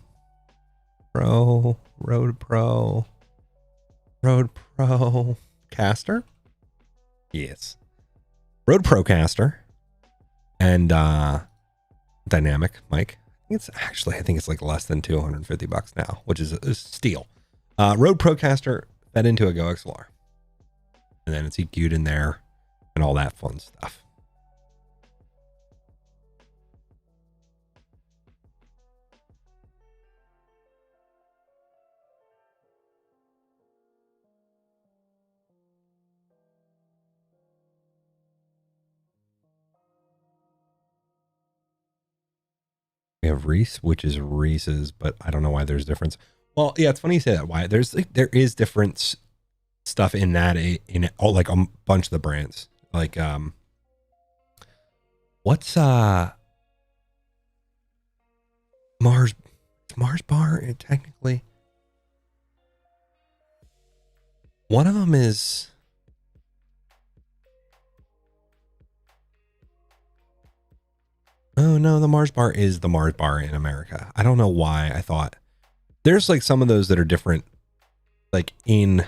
caster. Yes. Road Procaster and dynamic mic. I think it's like less than $250 now, which is a steal. Road Procaster fed into a Go XLR. And then it's EQ'd in there and all that fun stuff. We have Reese, which is Reese's, but I don't know why there's difference. Well, yeah, it's funny you say that. Why there is different stuff in that in all like a bunch of the brands. Like what's Mars bar technically. One of them is oh no, the Mars bar is the Mars bar in America. I don't know why I thought there's like some of those that are different, like they're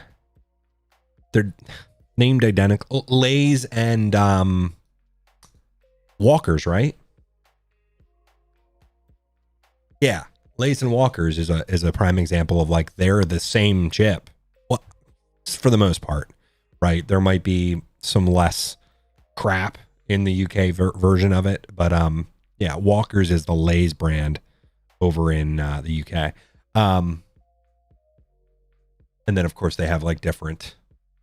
named identical. Lay's and Walker's, right? Yeah, Lay's and Walker's is a prime example of like they're the same chip. Well, for the most part, right? There might be some less crap in the UK version of it, but yeah, Walker's is the Lay's brand over in the UK. And then of course they have like different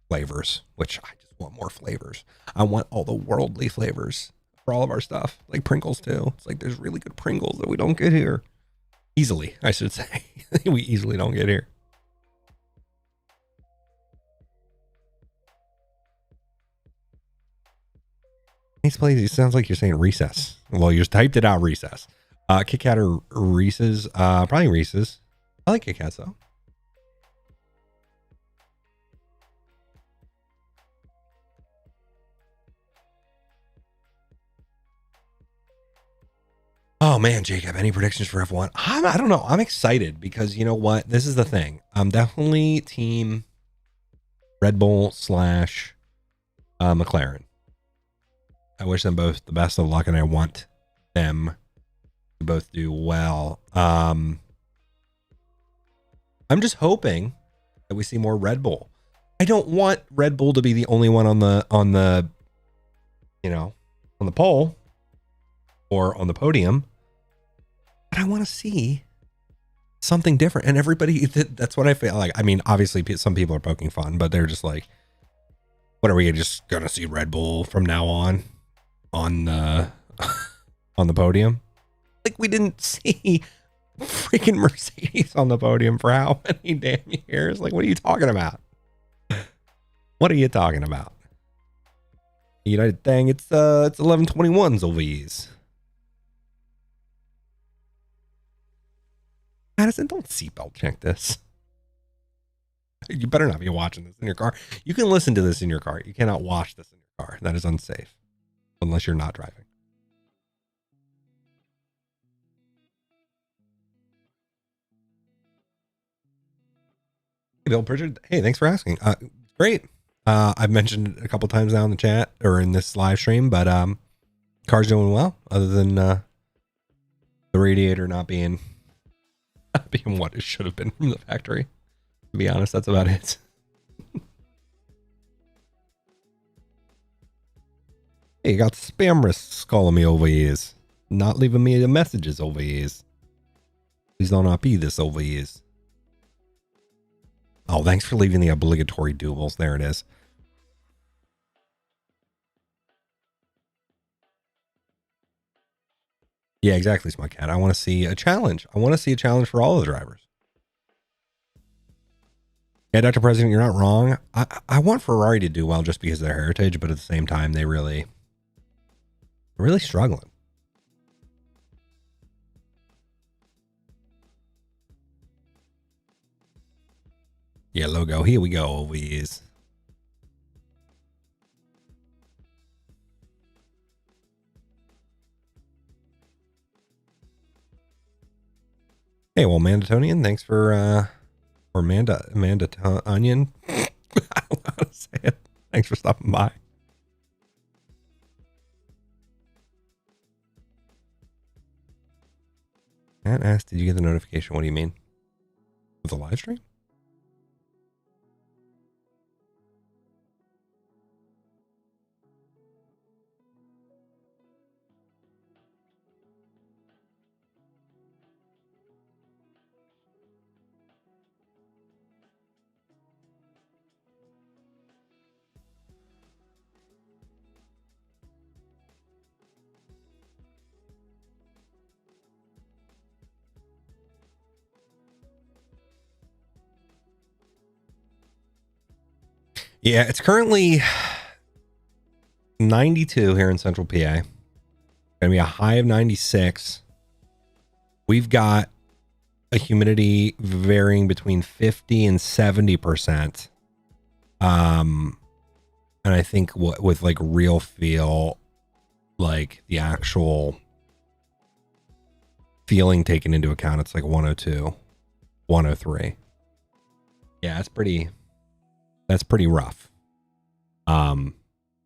flavors, which I just want more flavors. I want all the worldly flavors for all of our stuff, like Pringles too. It's like there's really good Pringles that we don't get here. Easily, I should say. We easily don't get here. Nice plays. It sounds like you're saying recess. Well, you just typed it out, recess. Kit Kat or Reese's? Probably Reese's. I like Kit Kats though. Oh man, Jacob, any predictions for F1? I don't know. I'm excited because you know what? This is the thing. I'm definitely team Red Bull / McLaren. I wish them both the best of luck and I want them to both do well. I'm just hoping that we see more Red Bull. I don't want Red Bull to be the only one on the you know, on the pole or on the podium. But I want to see something different. And everybody, that's what I feel like. I mean, obviously some people are poking fun, but they're just like, what are we just going to see Red Bull from now on the podium? Like we didn't see freaking Mercedes on the podium for how many damn years? Like, what are you talking about? What are you talking about? United thing, it's 1121s OVs. Madison, don't seatbelt check this. You better not be watching this in your car. You can listen to this in your car. You cannot watch this in your car. That is unsafe. Unless you're not driving. Hey, Bill Pritchard. Hey, thanks for asking. Great. I've mentioned it a couple times now in the chat or in this live stream, but car's doing well other than the radiator not being what it should have been from the factory. To be honest, that's about it. Hey, you got spam risks calling me over years. Not leaving me the messages over years. Please don't not be this over years. Oh, thanks for leaving the obligatory doubles. There it is. Yeah, exactly, Smart Cat. I want to see a challenge. I want to see a challenge for all the drivers. Yeah, Dr. President, you're not wrong. I want Ferrari to do well just because of their heritage, but at the same time, they're really struggling. Yeah, logo. Here we go, OVs. Hey, well, Mandatonian, thanks for Amanda Onion. I don't know how to say it. Thanks for stopping by. Matt asked, did you get the notification? What do you mean? With the live stream? Yeah, it's currently 92 here in Central PA. Gonna be a high of 96. We've got a humidity varying between 50 and 70%. And I think with like real feel, like the actual feeling taken into account, it's like 102, 103. Yeah, that's pretty rough.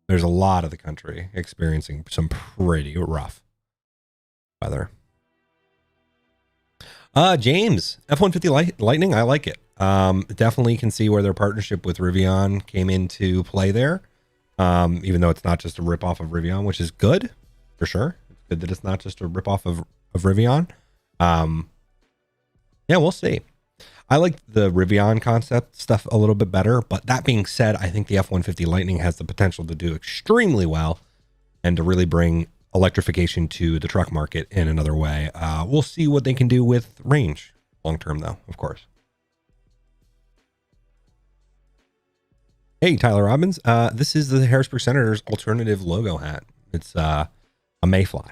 There's a lot of the country experiencing some pretty rough weather. James, F-150 Lightning, I like it. Definitely can see where their partnership with Rivian came into play there. Even though it's not just a ripoff of Rivian, which is good for sure. It's good that it's not just a ripoff of Rivian. Yeah, we'll see. I like the Rivian concept stuff a little bit better. But that being said, I think the F-150 Lightning has the potential to do extremely well and to really bring electrification to the truck market in another way. We'll see what they can do with range long term, though, of course. Hey, Tyler Robbins. This is the Harrisburg Senators alternative logo hat. It's a mayfly.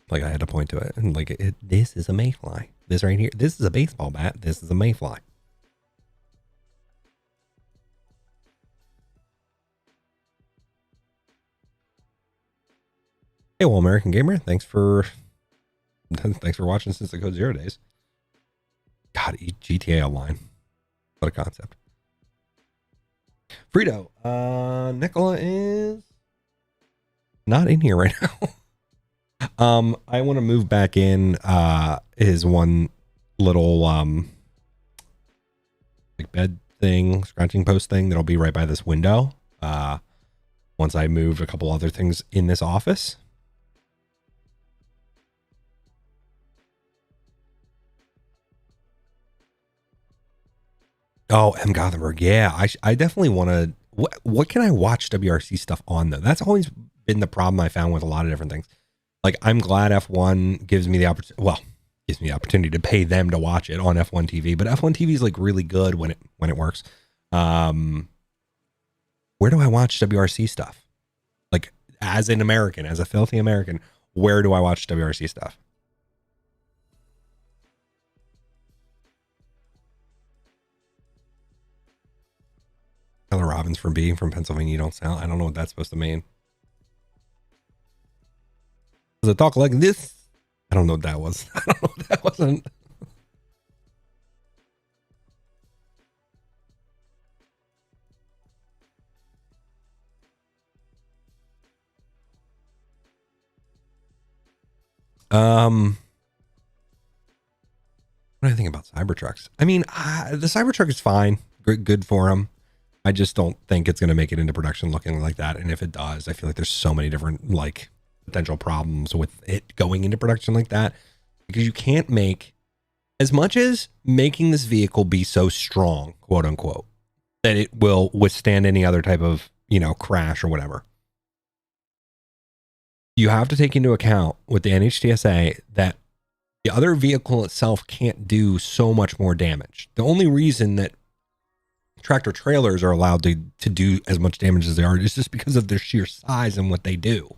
Like I had to point to it. And like, this is a mayfly. This right here. This is a baseball bat. This is a mayfly. Hey, well, American Gamer. Thanks for watching since the Code Zero days. God, GTA Online. What a concept. Frito, Nicola is not in here right now. I want to move back in his one little like bed thing, scratching post thing that'll be right by this window. Once I move a couple other things in this office. Oh, M. Gothenburg. Yeah, I definitely want to. What can I watch WRC stuff on, though? That's always been the problem I found with a lot of different things. Like, I'm glad F1 gives me the opportunity to pay them to watch it on F1 TV. But F1 TV is like really good when it works. Where do I watch WRC stuff? Like, as an American, as a filthy American, where do I watch WRC stuff? Tyler Robbins from being from Pennsylvania, you don't sound. I don't know what that's supposed to mean. Does it talk like this? I don't know what that was. I don't know what that wasn't. What do I think about Cybertrucks? I mean, the Cybertruck is fine. Good for them. I just don't think it's going to make it into production looking like that. And if it does, I feel like there's so many different like potential problems with it going into production like that, because you can't make, as much as making this vehicle be so strong, quote unquote, that it will withstand any other type of, crash or whatever. You have to take into account with the NHTSA that the other vehicle itself can't do so much more damage. The only reason that tractor trailers are allowed to do as much damage as they are is just because of their sheer size and what they do,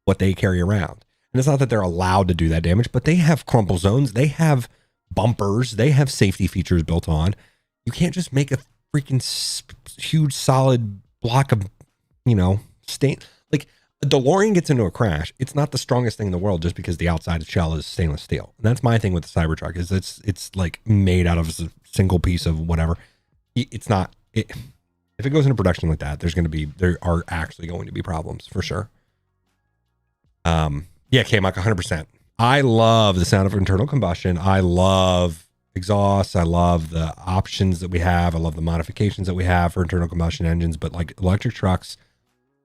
what they carry around. And it's not that they're allowed to do that damage, but they have crumple zones, they have bumpers, they have safety features built on. You can't just make a freaking huge solid block of, stain. Like a DeLorean gets into a crash, it's not the strongest thing in the world just because the outside shell is stainless steel. And that's my thing with the Cybertruck, is it's like made out of a single piece of whatever. It's not it. If it goes into production like that, there are actually going to be problems for sure. Yeah, K-Mike, 100%. I love the sound of internal combustion. I love exhaust. I love the options that we have. I love the modifications that we have for internal combustion engines. But like electric trucks,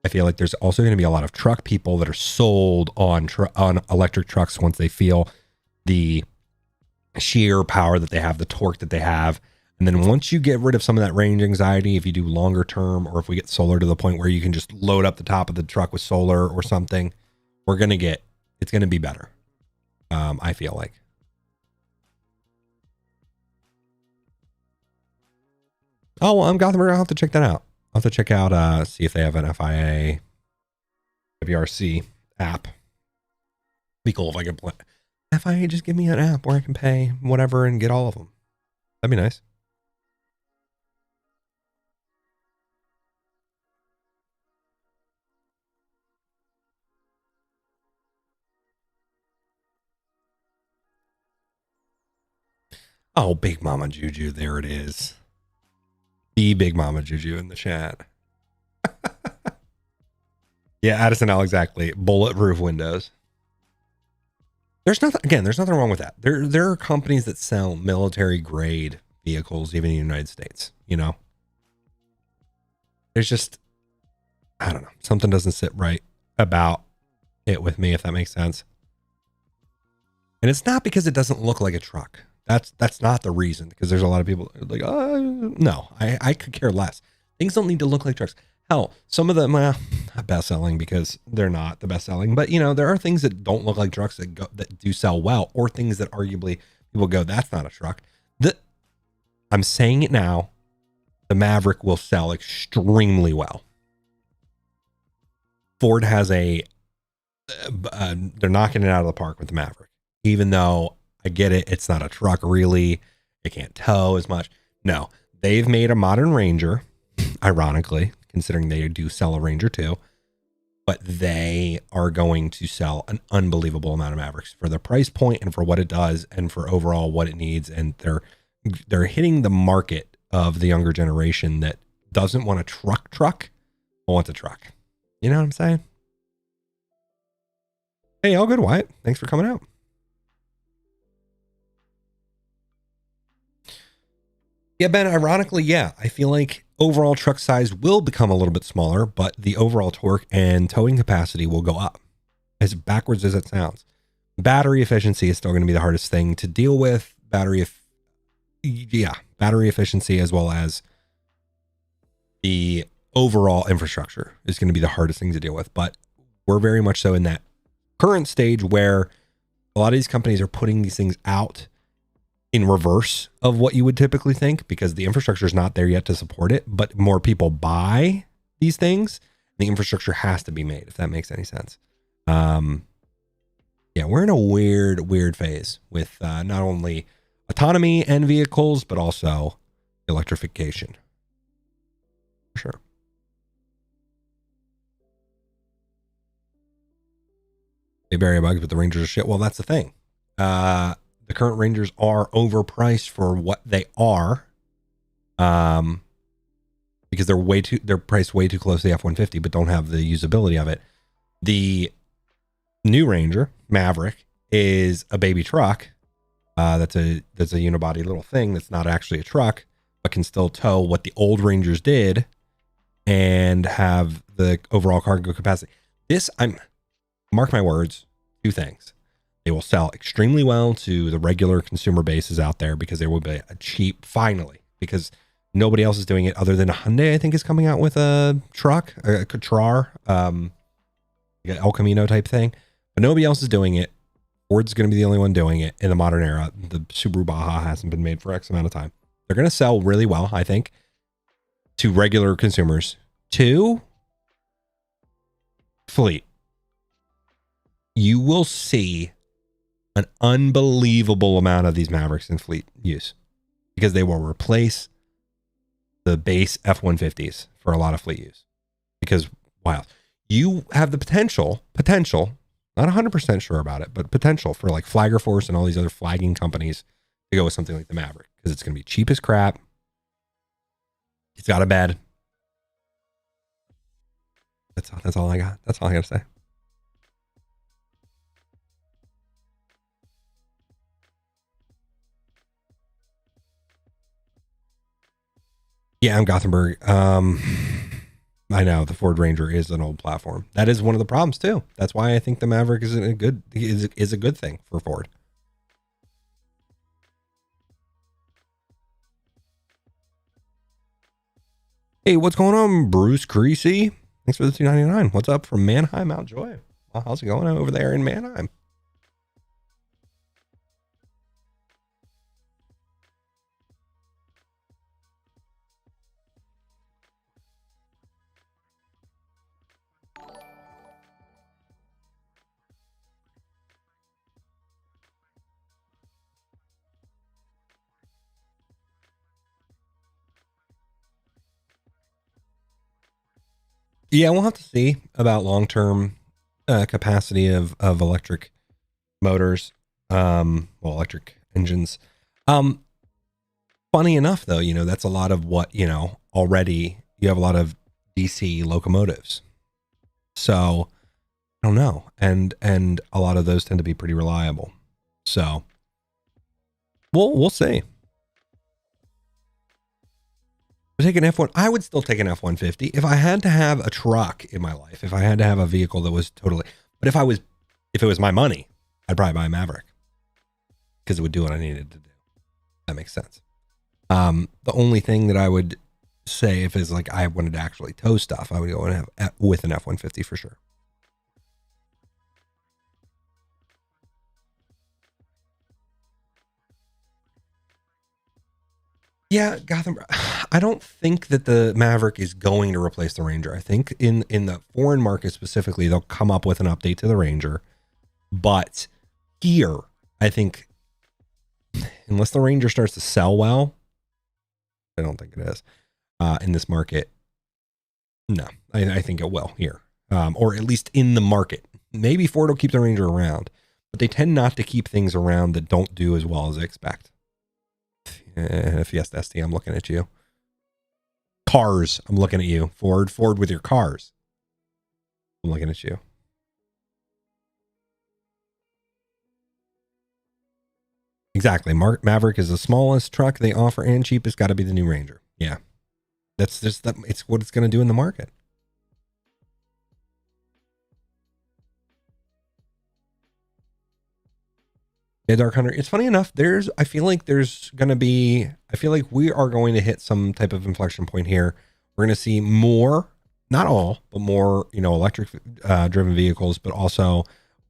I feel like there's also going to be a lot of truck people that are sold on electric trucks once they feel the sheer power that they have, the torque that they have. And then once you get rid of some of that range anxiety, if you do longer term, or if we get solar to the point where you can just load up the top of the truck with solar or something, it's going to be better. I feel like. Oh, well, I'm Gothenburg. I'll have to check that out. I'll have to check out, see if they have an FIA WRC app. Be cool if I could play. FIA, just give me an app where I can pay whatever and get all of them. That'd be nice. Oh, Big Mama Juju. There it is. The Big Mama Juju in the chat. Yeah, Addison L, exactly. Bulletproof windows. There's nothing wrong with that. There are companies that sell military grade vehicles, even in the United States, There's just, I don't know. Something doesn't sit right about it with me, if that makes sense. And it's not because it doesn't look like a truck. That's not the reason, because there's a lot of people like, no, I could care less. Things don't need to look like trucks. Hell, some of them, not best selling because they're not the best selling, but there are things that don't look like trucks that do sell well, or things that arguably people go, that's not a truck. I'm saying it now, the Maverick will sell extremely well. Ford has they're knocking it out of the park with the Maverick, even though I get it. It's not a truck really. It can't tow as much. No, they've made a modern Ranger, ironically, considering they do sell a Ranger too, but they are going to sell an unbelievable amount of Mavericks for the price point and for what it does and for overall what it needs. And they're hitting the market of the younger generation that doesn't want a truck, but wants a truck. You know what I'm saying? Hey, all good, Wyatt. Thanks for coming out. Yeah, Ben, ironically, yeah, I feel like overall truck size will become a little bit smaller, but the overall torque and towing capacity will go up, as backwards as it sounds. Battery efficiency is still going to be the hardest thing to deal with. Battery efficiency, as well as the overall infrastructure, is going to be the hardest thing to deal with. But we're very much so in that current stage where a lot of these companies are putting these things out in reverse of what you would typically think, because the infrastructure is not there yet to support it, but more people buy these things. The infrastructure has to be made, if that makes any sense. Yeah, we're in a weird phase with not only autonomy and vehicles, but also electrification. For sure. They bury bugs, but the Rangers are shit. Well, that's the thing. The current Rangers are overpriced for what they are, because they're priced way too close to the F-150, but don't have the usability of it. The new Ranger Maverick is a baby truck. That's a unibody little thing that's not actually a truck, but can still tow what the old Rangers did and have the overall cargo capacity. Mark my words, two things. They will sell extremely well to the regular consumer bases out there, because they will be a cheap, finally, because nobody else is doing it other than Hyundai, I think, is coming out with a truck, a Quattro, El Camino type thing, but nobody else is doing it. Ford's going to be the only one doing it in the modern era. The Subaru Baja hasn't been made for X amount of time. They're going to sell really well, I think, to regular consumers. To fleet, you will see an unbelievable amount of these Mavericks in fleet use, because they will replace the base F-150s for a lot of fleet use. Because, wow, you have the potential, not 100% sure about it, but potential for like Flagger Force and all these other flagging companies to go with something like the Maverick, because it's going to be cheap as crap. It's got a bed. That's all I got. That's all I got to say. Yeah, I'm Gothenburg. I know the Ford Ranger is an old platform. That is one of the problems too. That's why I think the Maverick is a good thing for Ford. Hey, what's going on, Bruce Creasy? Thanks for the $2.99. What's up from Mannheim, Mountjoy? Well, how's it going over there in Mannheim? Yeah, we'll have to see about long-term capacity of electric motors, electric engines. Funny enough, though, that's a lot of what, already you have a lot of DC locomotives. So I don't know. And a lot of those tend to be pretty reliable. So we'll see. Take an F1. I would still take an F-150 if I had to have a truck in my life. If I had to have a vehicle that was totally, but if it was my money, I'd probably buy a Maverick. because it would do what I needed to do. That makes sense. The only thing that I would say if it's like I wanted to actually tow stuff, I would go and have with an F-150 for sure. Yeah, Gotham. I don't think that the Maverick is going to replace the Ranger. I think in the foreign market specifically, they'll come up with an update to the Ranger. But here, I think, unless the Ranger starts to sell well, I don't think it is in this market. No, I think it will here, or at least in the market. Maybe Ford will keep the Ranger around, but they tend not to keep things around that don't do as well as they expect. Fiesta ST, I'm looking at you. Cars, I'm looking at you. Ford with your cars. I'm looking at you. Exactly. Maverick is the smallest truck they offer and cheapest. Got to be the new Ranger. Yeah, that's just it's what it's going to do in the market. Yeah, Dark Hunter. It's funny enough. I feel like we are going to hit some type of inflection point here. We're going to see more, not all, but more, electric driven vehicles, but also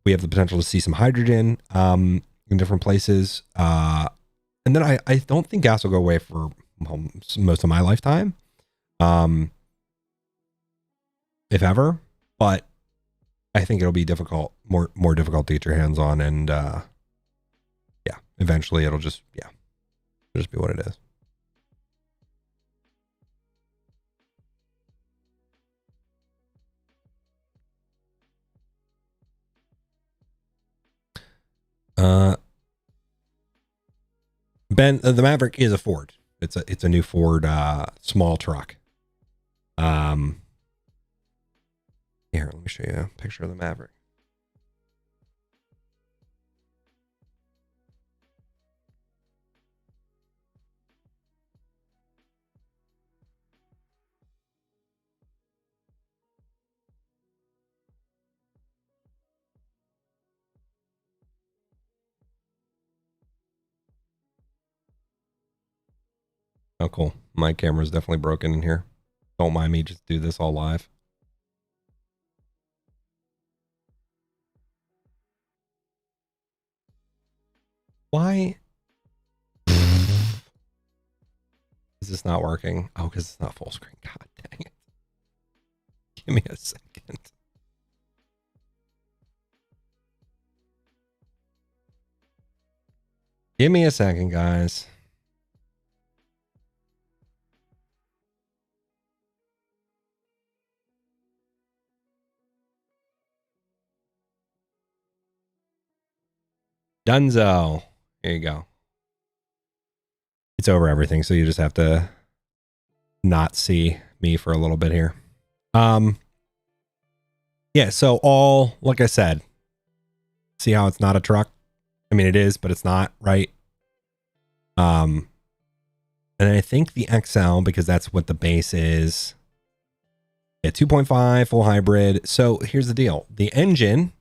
we have the potential to see some hydrogen in different places. And then I don't think gas will go away for most of my lifetime, if ever. But I think it'll be difficult, more difficult to get your hands on, and eventually it'll just be what it is. Ben, the Maverick is a Ford. It's a new Ford small truck. Here, let me show you a picture of the Maverick. Oh, cool. My camera's definitely broken in here. Don't mind me, just do this all live. Why is this not working? Oh, because it's not full screen. God dang it. Give me a second. Give me a second, guys. Dunzo. Here you go. It's over everything, so you just have to not see me for a little bit here. Yeah, so like I said, see how it's not a truck? I mean, it is, but it's not, right? And I think the XL, because that's what the base is. Yeah, 2.5 full hybrid. So here's the deal. The engine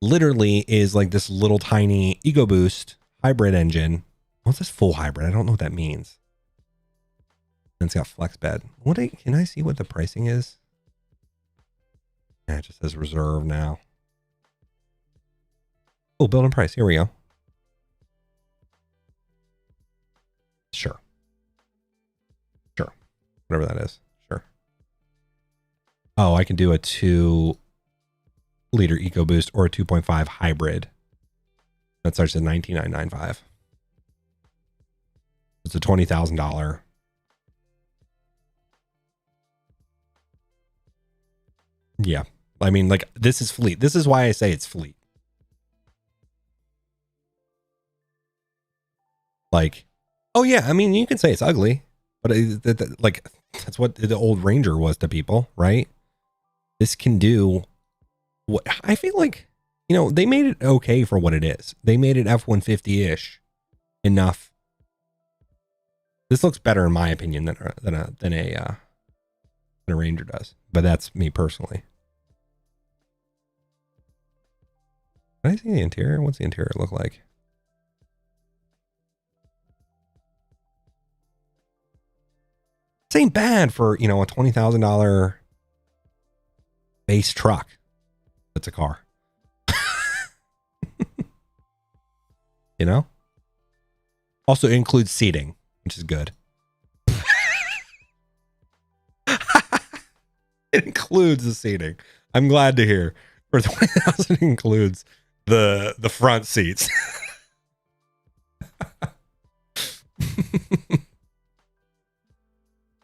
literally is like this little tiny EcoBoost hybrid engine. What's this full hybrid? I don't know what that means. And it's got flex bed. Can I see what the pricing is? Yeah, it just says reserve now. Oh, build and price. Here we go. Sure. Whatever that is. Sure. Oh, I can do a 2-liter EcoBoost or a 2.5 hybrid. That starts at $19,995. It's a $20,000. Yeah. I mean, like, this is fleet. This is why I say it's fleet. Like, oh yeah, I mean, you can say it's ugly, but like, that's what the old Ranger was to people, right? This can do what I feel like, they made it okay for what it is. They made it F-150-ish enough. This looks better in my opinion than a Ranger does, but that's me personally. Can I see the interior? What's the interior look like? ain't bad for, you know, a $20,000 base truck. It's a car. You know? Also includes seating, which is good. It includes the seating. I'm glad to hear. For 20,000 it includes the front seats.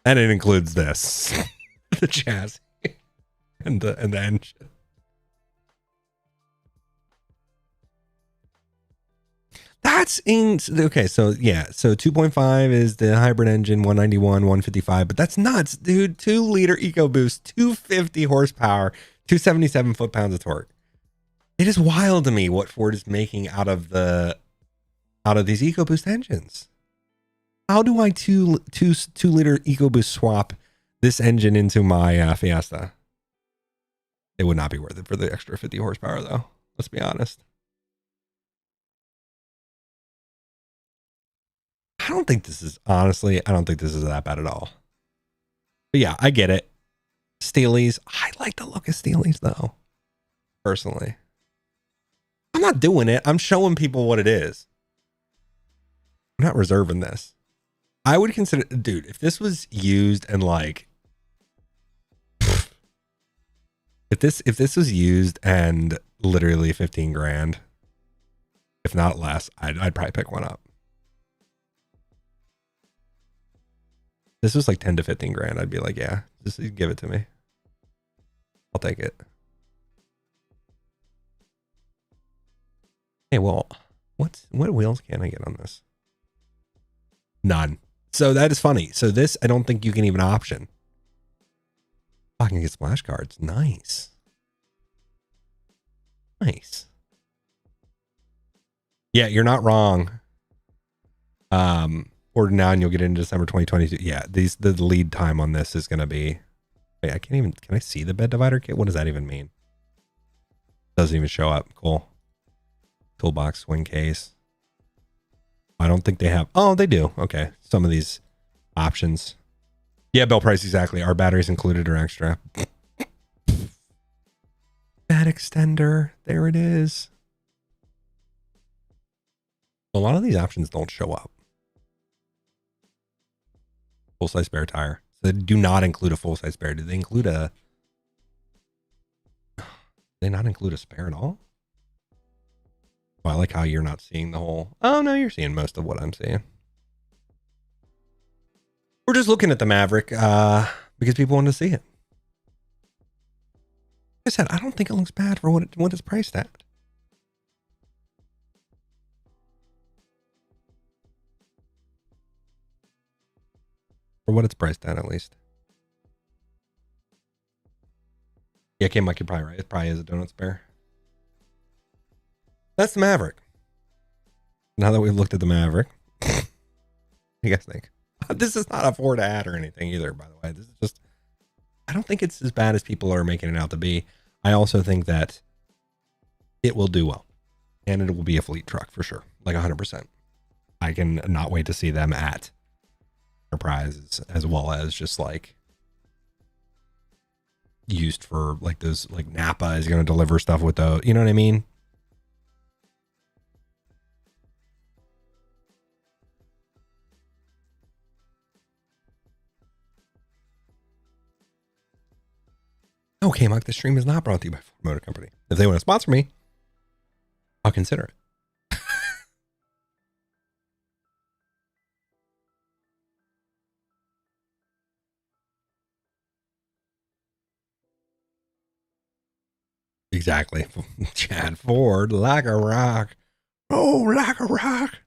And it includes this. The chassis and the engine. That's okay. So yeah, so 2.5 is the hybrid engine, 191, 155, but that's nuts, dude. 2-liter EcoBoost, 250 horsepower, 277 foot-pounds of torque. It is wild to me what Ford is making out of these EcoBoost engines. How do I 2-liter EcoBoost swap this engine into my Fiesta? It would not be worth it for the extra 50 horsepower, though. Let's be honest. I don't think this is that bad at all. But yeah, I get it. Steelies. I like the look of Steelies, though. Personally. I'm not doing it. I'm showing people what it is. I'm not reserving this. I would consider, dude, if this was used and like, if this was used and literally 15 grand, if not less, I'd probably pick one up. This was like 10 to 15 grand. I'd be like, yeah, just give it to me. I'll take it. Hey, well, what wheels can I get on this? None. So that is funny. So this, I don't think you can even option. I can get splash cards. Nice. Nice. Yeah, you're not wrong. Order now and you'll get it in December 2022. Yeah, the lead time on this is going to be... Wait, can I see the bed divider kit? What does that even mean? Doesn't even show up. Cool. Toolbox, swing case. I don't think they have... Oh, they do. Okay. Some of these options. Yeah, bell price, exactly. Are batteries included or extra? Bed extender. There it is. A lot of these options don't show up. Full-size spare tire. So they do not include a full-size spare. Do they include a... Do they not include a spare at all? Oh, I like how you're not seeing the whole... Oh, no, you're seeing most of what I'm seeing. We're just looking at the Maverick because people want to see it. Like I said, I don't think it looks bad for what it's priced at. For what it's priced at least. Yeah, K-Mike, you're probably right. It probably is a donut spare. That's the Maverick. Now that we've looked at the Maverick, what do you guys think? This is not a Ford ad or anything either, by the way. This is just, I don't think it's as bad as people are making it out to be. I also think that it will do well. And it will be a fleet truck for sure. Like 100%. I can not wait to see them at Enterprise as well as just like used for like those, like Napa is going to deliver stuff with those. You know what I mean? Okay, Mike, the stream is not brought to you by Ford Motor Company. If they want to sponsor me, I'll consider it. Exactly. Chad Ford, like a rock. Oh, like a rock.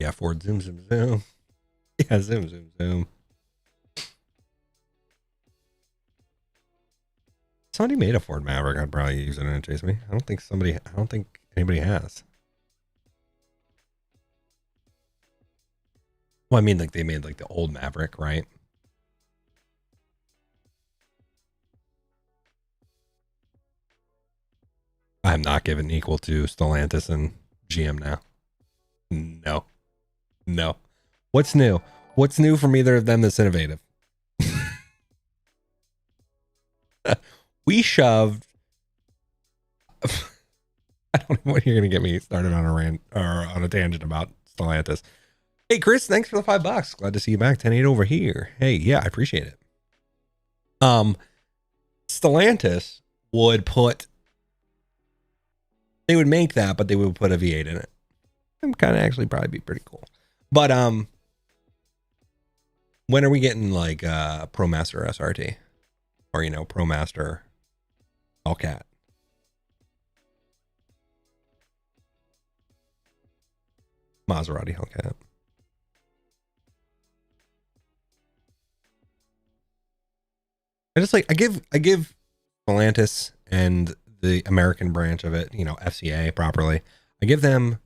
Yeah, Ford, zoom, zoom, zoom. Yeah, zoom, zoom, zoom. Somebody made a Ford Maverick. I'd probably use it and it chase me. I don't think anybody has. Well, I mean, like they made like the old Maverick, right? I'm not giving equal to Stellantis and GM now. No. What's new? What's new from either of them that's innovative? We shoved. I don't know what you're gonna get me started on a rant or on a tangent about Stellantis. Hey Chris, thanks for the $5. Glad to see you back. 10-8 over here. Hey, yeah, I appreciate it. Stellantis would put. They would make that, but they would put a V8 in it. It kind of actually probably be pretty cool. But when are we getting like ProMaster SRT, or ProMaster Hellcat? Maserati Hellcat. I give Stellantis and the American branch of it, FCA properly. I give them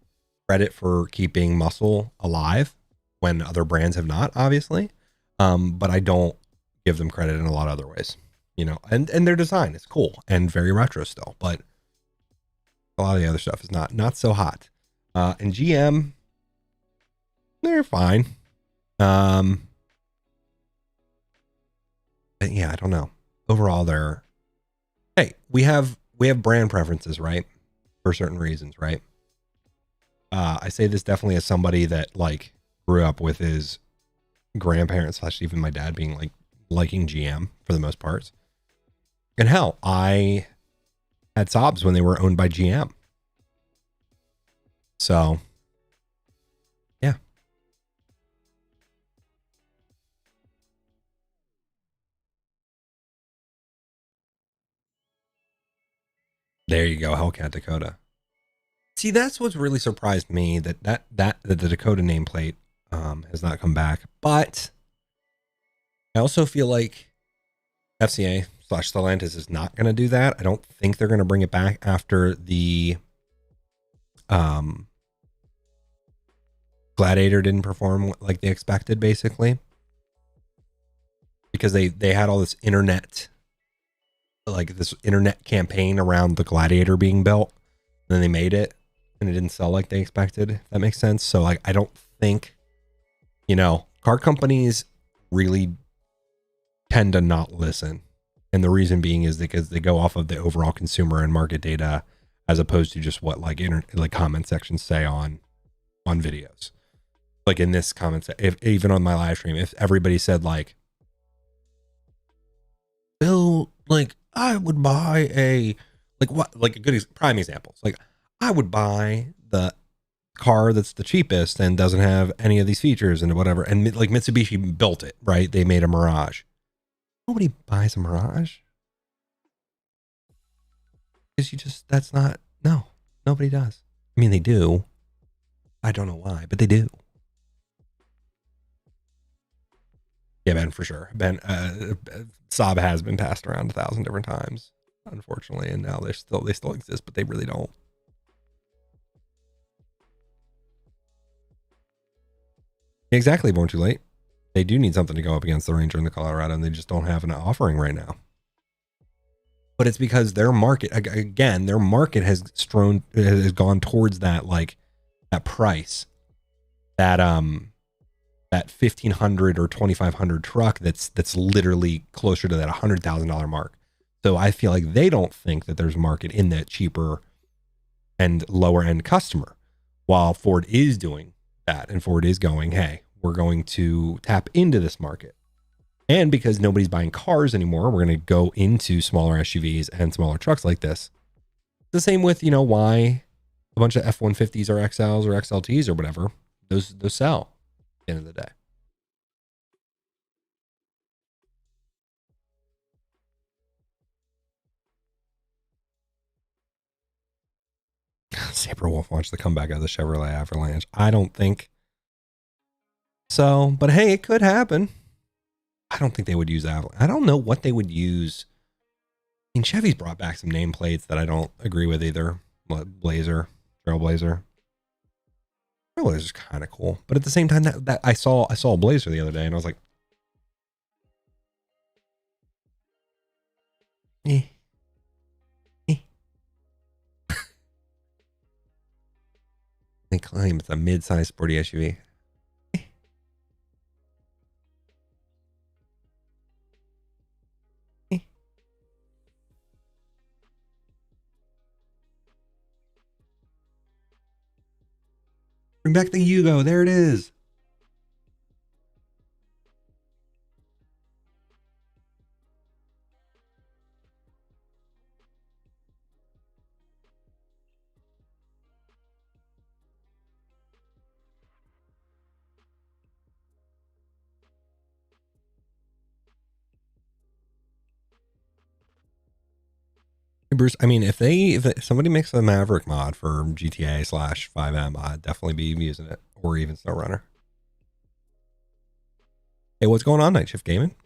credit for keeping muscle alive when other brands have not, obviously. But I don't give them credit in a lot of other ways, and their design is cool and very retro still, but a lot of the other stuff is not so hot. And GM, they're fine. But yeah, I don't know. Overall, we have brand preferences, right? For certain reasons, right? I say this definitely as somebody that like grew up with his grandparents / even my dad being like liking GM for the most part. And hell, I had Saabs when they were owned by GM. So yeah. There you go, Hellcat Dakota. See, that's what's really surprised me, that the Dakota nameplate has not come back. But I also feel like FCA / Stellantis is not going to do that. I don't think they're going to bring it back after the Gladiator didn't perform like they expected, basically, because they had all this internet campaign around the Gladiator being built, and then they made it and it didn't sell like they expected, if that makes sense. So like, I don't think, car companies really tend to not listen. And the reason being is because they go off of the overall consumer and market data, as opposed to just what like comment sections say on videos. Like in this comment, even on my live stream, if everybody said like, Bill, like I would buy a good prime examples. Like I would buy the car that's the cheapest and doesn't have any of these features and whatever. And like Mitsubishi built it, right? They made a Mirage. Nobody buys a Mirage. Because nobody does. I mean, they do. I don't know why, but they do. Yeah, Ben, for sure. Ben, Saab has been passed around 1,000 different times, unfortunately, and now they still exist, but they really don't. Exactly, Born Too Late. They do need something to go up against the Ranger and the Colorado, and they just don't have an offering right now. But it's because their market, again, has gone towards that, like that price, that $1,500 or $2,500 truck that's literally closer to that $100,000 mark. So I feel like they don't think that there's market in that cheaper and lower end customer, while Ford is doing that, and Ford is going, hey, we're going to tap into this market. And because nobody's buying cars anymore, we're going to go into smaller SUVs and smaller trucks like this. The same with, why a bunch of F-150s or XLs or XLTs or whatever, those sell at the end of the day. Sabre Wolf wants the comeback of the Chevrolet Avalanche. I don't think so, but hey, it could happen. I don't think they would use Avalanche. I don't know what they would use. I mean, Chevy's brought back some nameplates that I don't agree with either. Blazer, Trailblazer. Trailblazer's kind of cool, but at the same time, that I saw a Blazer the other day, and I was like, eh. They claim it's a mid-sized sporty SUV. Bring back the Yugo. There it is. Bruce, I mean, if somebody makes a Maverick mod for GTA / 5M, I'd definitely be using it, or even SnowRunner. Hey, what's going on, Night Shift Gaming?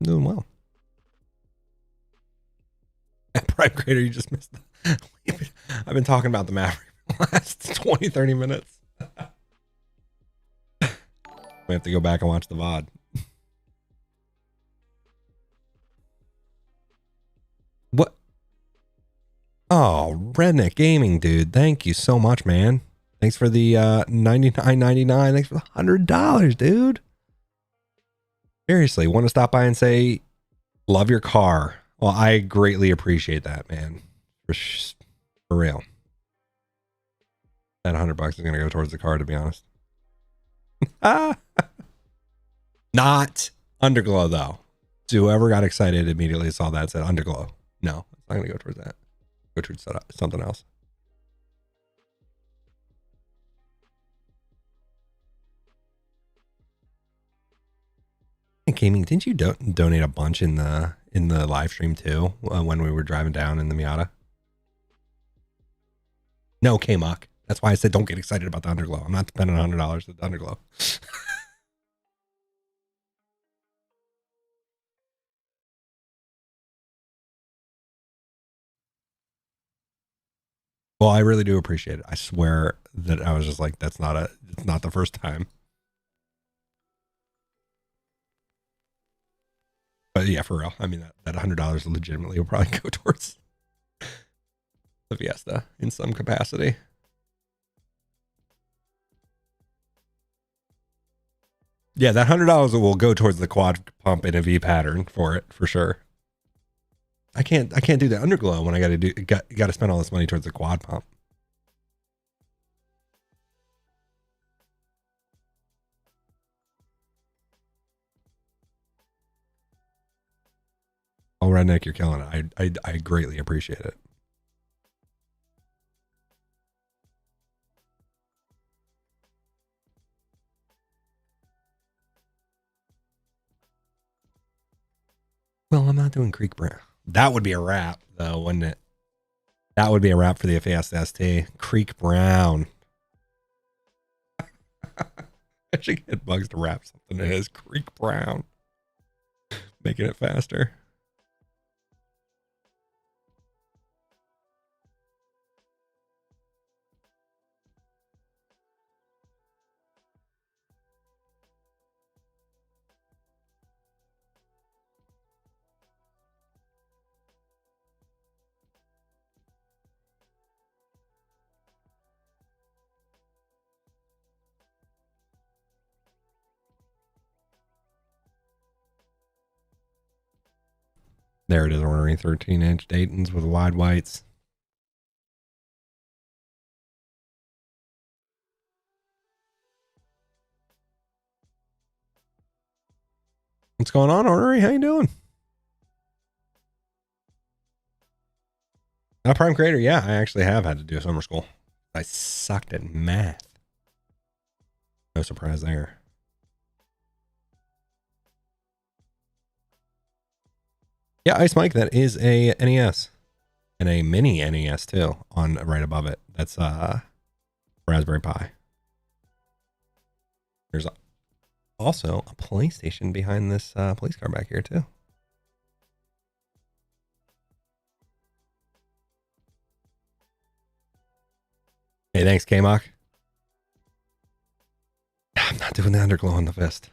I'm doing well. Prime Creator, you just missed I've been talking about the Maverick for the last 20-30 minutes. We have to go back and watch the VOD. What? Oh, Redneck Gaming, dude. Thank you so much, man. Thanks for the $99.99. Thanks for the $100, dude. Seriously, want to stop by and say, love your car. Well, I greatly appreciate that, man. For real. That $100 is going to go towards the car, to be honest. Not Underglow, though. So whoever got excited immediately saw that said Underglow. No, it's not going to go towards that. Go towards something else. Gaming, didn't you donate a bunch in the live stream too when we were driving down in the Miata? No, K-Muck. That's why I said don't get excited about the Underglow. I'm not spending $100 at the Underglow. Well, I really do appreciate it. I swear that I was just like, it's not the first time. But yeah, for real. I mean, that $100 legitimately will probably go towards the Fiesta in some capacity. Yeah, that $100 will go towards the quad pump in a V pattern for it, for sure. I can't do the Underglow when I got to spend all this money towards the quad pump. Oh, Redneck, you're killing it. I greatly appreciate it. Well, I'm not doing Creek Brown. That would be a wrap, though, wouldn't it? That would be a wrap for the Fiesta ST. Creek Brown. I should get Bugs to wrap something in his Creek Brown. Making it faster. There it is, ordering 13-inch Daytons with wide whites. What's going on, Ornery? How you doing? Prime Creator, yeah, I actually have had to do a summer school. I sucked at math. No surprise there. Yeah, Ice Mike, that is a NES. And a mini NES too, on right above it. That's Raspberry Pi. There's also a PlayStation behind this police car back here too. Hey, thanks, K-Mock. I'm not doing the underglow on the fist.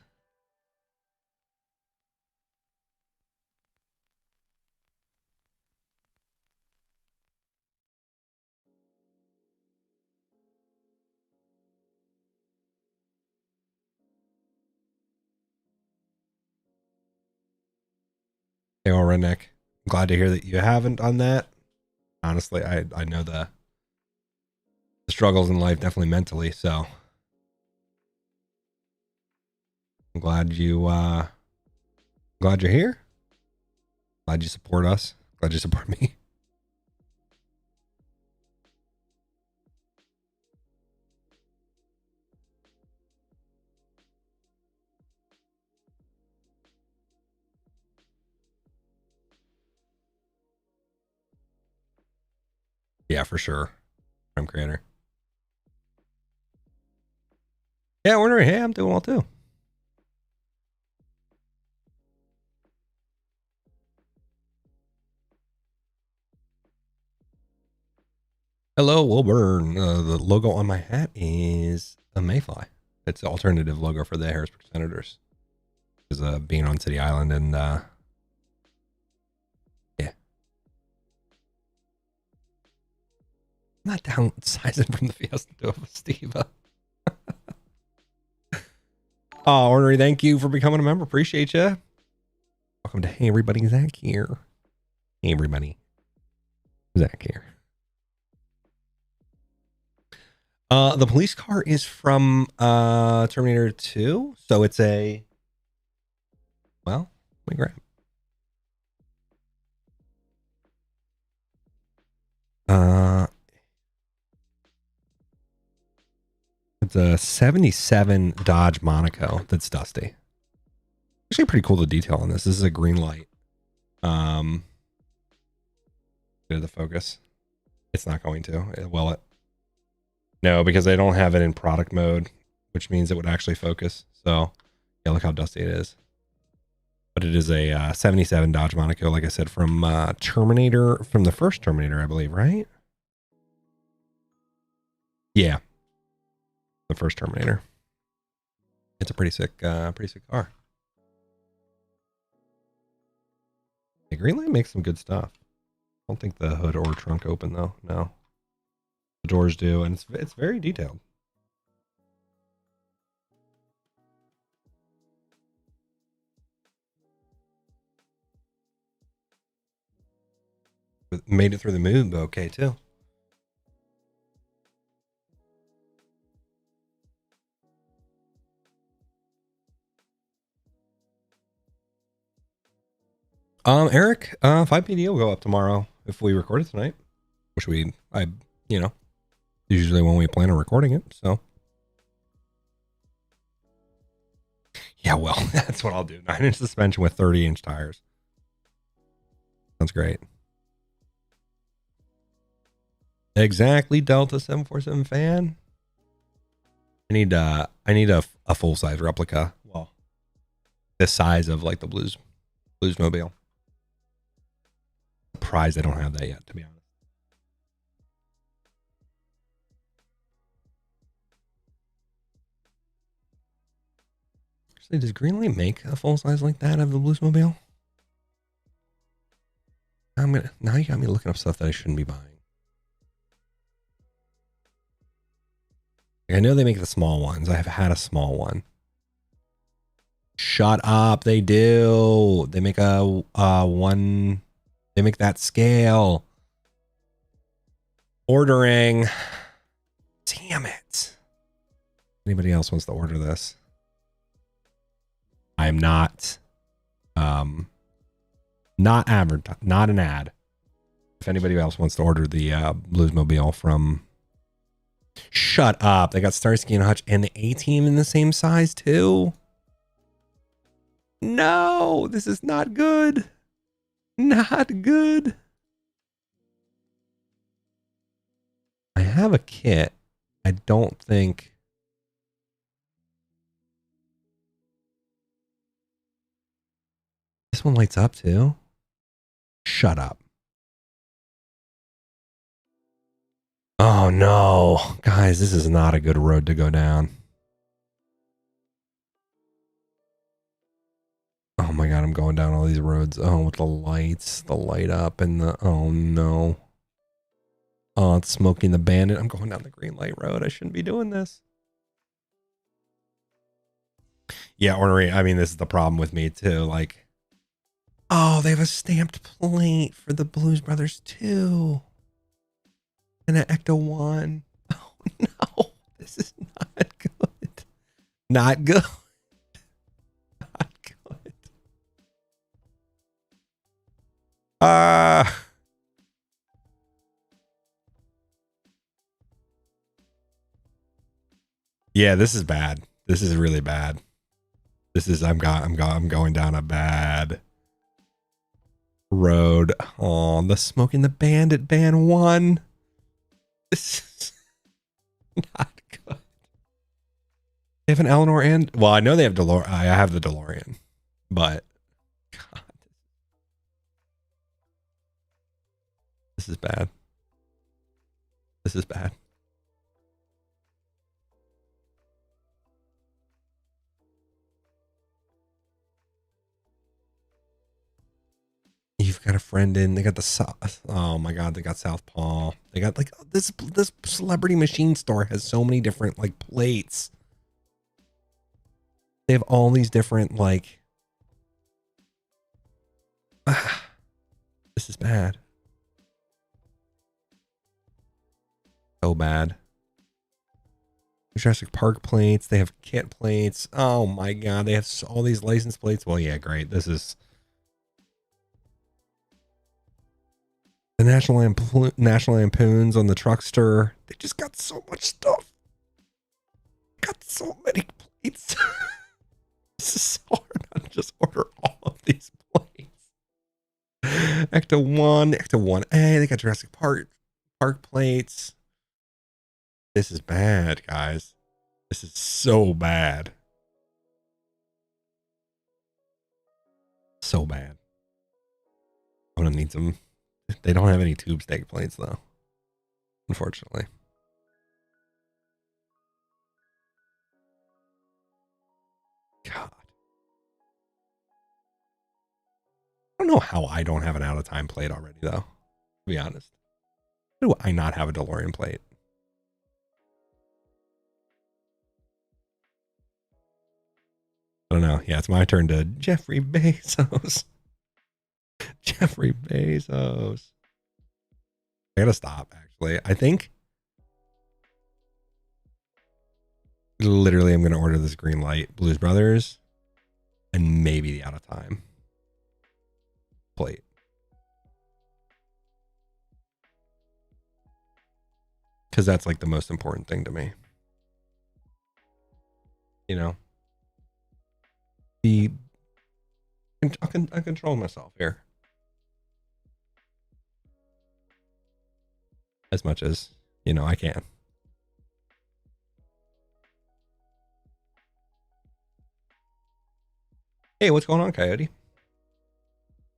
Hey, old redneck. I'm glad to hear that you haven't done that. Honestly, I know the struggles in life, definitely mentally, so I'm glad you're here. Glad you support us. Glad you support me. Yeah, for sure. I'm creator. Yeah, ordinary. Hey, I'm doing well too. Hello, Wilburn. The logo on my hat is a mayfly. It's the alternative logo for the Harrisburg Senators. Is being on City Island and yeah. I'm not downsizing from the Fiesta to a Festiva. Oh, Ornery, thank you for becoming a member. Appreciate you. Welcome to Hey Everybody, Zach here. Hey everybody, Zach here. The police car is from Terminator 2, so it's a, well, let me grab it. It's a 77 Dodge Monaco that's dusty. Actually pretty cool, the detail on this. This is a green light. Go to the focus. It's not going to. Will it? No, because they don't have it in product mode, which means it would actually focus. So, yeah, look how dusty it is. But it is a 77 Dodge Monaco, like I said, from Terminator, from the first Terminator, I believe, right? Yeah, the first Terminator. It's a pretty sick car. The Greenlight makes some good stuff. I don't think the hood or trunk open though. No, the doors do, and it's very detailed. But made it through the moon, but okay too. Eric, 5PD will go up tomorrow if we record it tonight, which usually when we plan on recording it. So, yeah, well, that's what I'll do. 9-inch suspension with 30-inch tires. Sounds great. Exactly, Delta 747 fan. I need a full size replica. Well, the size of like the Bluesmobile. Surprised I don't have that yet, to be honest. Actually, does Greenlight make a full size like that of the Bluesmobile? Now you got me looking up stuff that I shouldn't be buying. I know they make the small ones. I have had a small one. Shut up. They do. They make a one. They make that scale. Ordering. Damn it. Anybody else wants to order this? I am not not an ad. If anybody else wants to order the Bluesmobile from, shut up. They got Starsky and Hutch and the A-Team in the same size too. No, this is not good. Not good. I have a kit. I don't think. This one lights up too. Shut up. Oh no, guys, this is not a good road to go down. Oh my god, I'm going down all these roads. Oh, with the lights, the light up, and the oh no. Oh, it's Smoking the Bandit. I'm going down the green light road. I shouldn't be doing this. Yeah, ornery. I mean, this is the problem with me too. Like, oh, they have a stamped plate for the Blues Brothers 2 and an Ecto 1. Oh no, this is not good. Not good. Not good. Yeah, this is bad. This is really bad. This is I'm going down a bad road. Oh, the Smoking the Bandit ban 1. This is not good. They have an Eleanor and well, I know they have DeLorean. I have the DeLorean, but God, this is bad. This is bad. You've got a friend in. They got the oh my god, they got Southpaw. They got like this celebrity machine store has so many different like plates. They have all these different like this is bad. So bad. Jurassic Park plates. They have kit plates. Oh my god, they have all these license plates. Well, yeah, great. This is the National Lampoons on the Truckster. They just got so much stuff. Got so many plates. This is so hard not to just order all of these plates. Ecto 1, Ecto 1A. They got Jurassic Park plates. This is bad, guys. This is so bad. So bad. I'm gonna need some. They don't have any tube stake plates though, unfortunately. God. I don't know how I don't have an out of time plate already though, to be honest. How do I not have a DeLorean plate? I don't know. Yeah, it's my turn to Jeffrey Bezos. Jeffrey Bezos. I gotta stop, actually. I think literally I'm gonna order this green light, Blues Brothers, and maybe the out of time plate. Because that's like the most important thing to me. You know? I control myself here. As much as, you know, I can. Hey, what's going on, Coyote?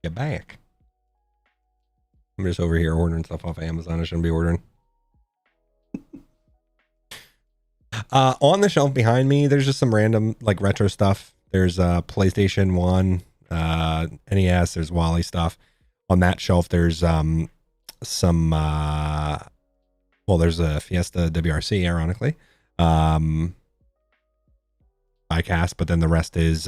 Get back. I'm just over here ordering stuff off of Amazon. I shouldn't be ordering. On the shelf behind me, there's just some random like retro stuff. There's PlayStation 1, NES, there's Wally stuff. On that shelf, there's some well, there's a Fiesta WRC, ironically. Diecast, but then the rest is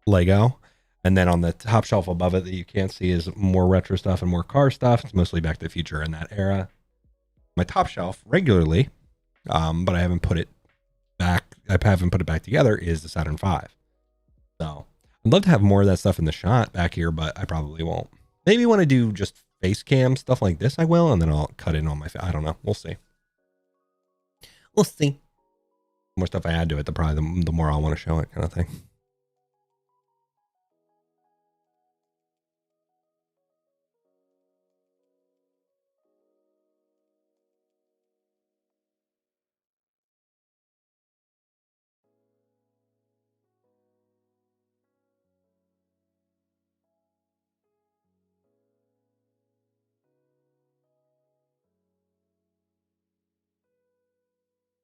Lego. And then on the top shelf above it that you can't see is more retro stuff and more car stuff. It's mostly Back to the Future in that era. My top shelf regularly, but I haven't put it back. I haven't put it back together. Is the Saturn V. So I'd love to have more of that stuff in the shot back here, but I probably won't. Maybe when I do just face cam stuff like this, I will, and then I'll cut in on my. I don't know. We'll see. We'll see. The more stuff I add to it, the more I'll want to show it, kind of thing.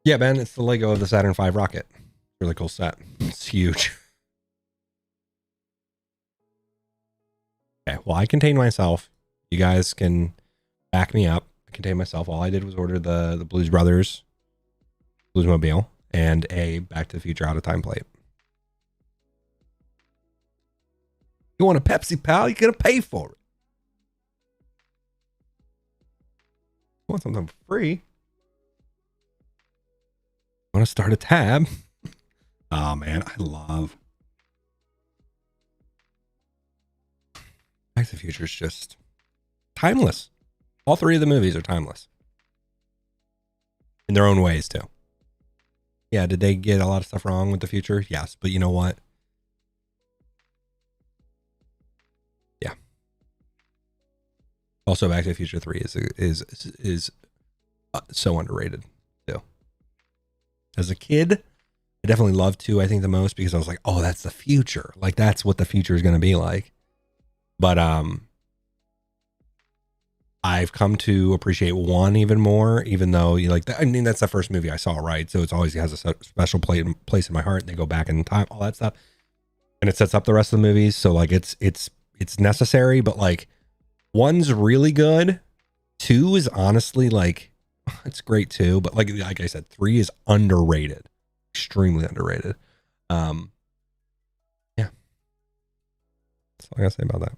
Yeah, Ben, it's the Lego of the Saturn V rocket. Really cool set. It's huge. Okay, well, I contain myself. You guys can back me up. I contain myself. All I did was order the Blues Brothers Bluesmobile and a Back to the Future out of time plate. You want a Pepsi, pal? You gotta pay for it. You want something for free? Want to start a tab? Oh man, I love Back to the Future. Is just timeless. All three of the movies are timeless in their own ways too. Yeah, did they get a lot of stuff wrong with the future? Yes, but you know what? Yeah. Also, Back to the Future 3 is so underrated too. As a kid, I definitely loved 2, I think, the most because I was like, oh, that's the future. Like that's what the future is going to be like. But I've come to appreciate 1 even more, even though you like. I mean, that's the first movie I saw, right? So it's always has a special place in my heart. They go back in time, all that stuff, and it sets up the rest of the movies. So like, it's necessary, but like, 1's really good. 2 is honestly like, it's great too, but like I said, 3 is underrated, extremely underrated. Yeah, that's all I gotta say about that.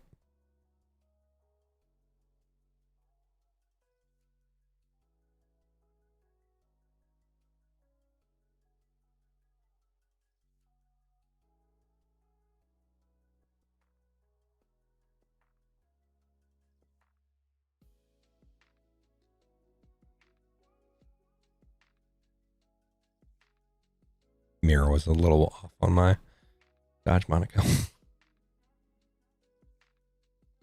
Mirror was a little off on my Dodge Monaco.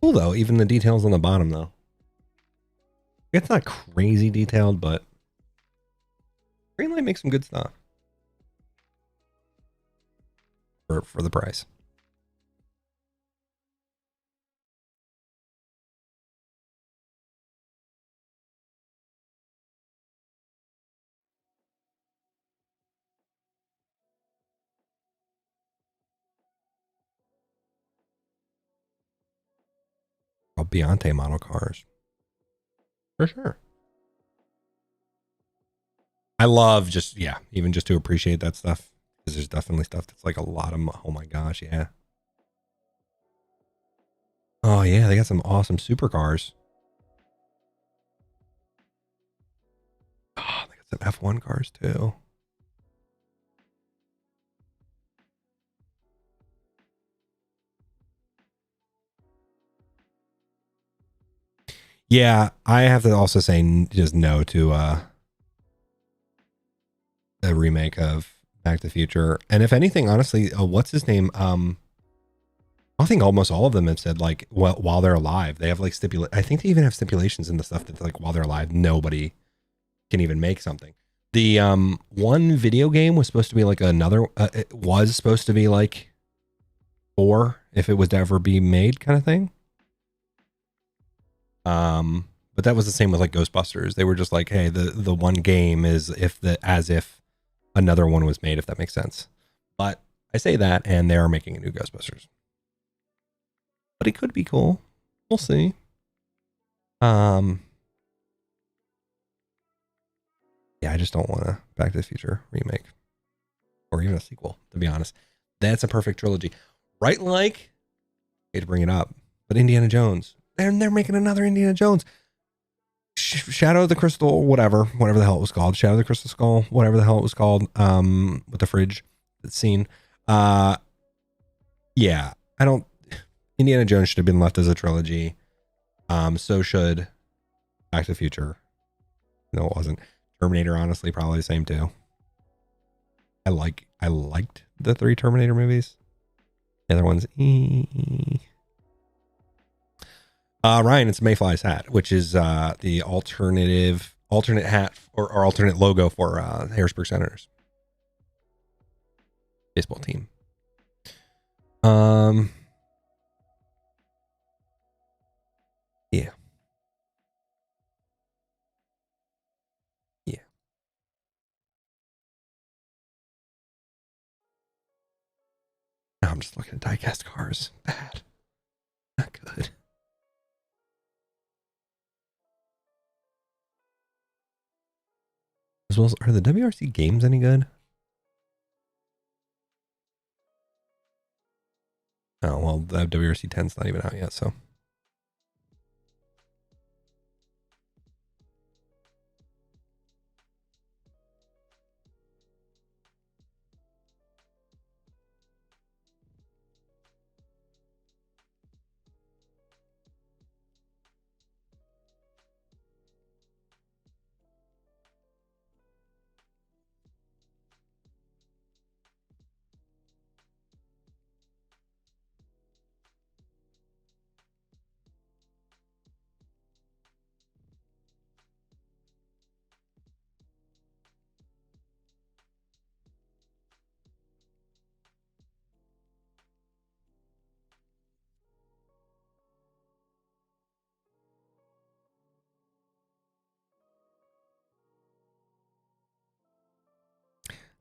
Cool though, even the details on the bottom though. It's not crazy detailed, but Greenlight makes some good stuff for the price. All Beyonce model cars. For sure. I love just, yeah, even just to appreciate that stuff. Because there's definitely stuff that's like a lot of, oh my gosh, yeah. Oh yeah, they got some awesome supercars. Oh, they got some F1 cars too. Yeah, I have to also say just no to a remake of Back to the Future. And if anything, honestly, what's his name? I think almost all of them have said like, well, while they're alive, they have like I think they even have stipulations in the stuff that like while they're alive, nobody can even make something. The one video game was supposed to be like another. It was supposed to be like 4 if it was to ever be made, kind of thing. But that was the same with like Ghostbusters. They were just like, hey, the one game is as if another one was made, if that makes sense. But I say that, and they are making a new Ghostbusters. But it could be cool. We'll see. Yeah, I just don't want a Back to the Future remake or even a sequel, to be honest. That's a perfect trilogy. Right, like, I hate to bring it up, but Indiana Jones. They're making another Indiana Jones. Shadow of the Crystal, whatever the hell it was called. Shadow of the Crystal Skull, whatever the hell it was called. With the fridge scene. Yeah, I don't. Indiana Jones should have been left as a trilogy. So should Back to the Future. No, it wasn't. Terminator, honestly, probably the same too. I liked the 3 Terminator movies. The other ones, Ryan, it's Mayfly's hat, which is the alternate hat or alternate logo for Harrisburg Senators baseball team. Yeah. Yeah. Now I'm just looking at diecast cars. Bad. Not good. As well as, are the WRC games any good? Oh, well, the WRC 10's not even out yet, so.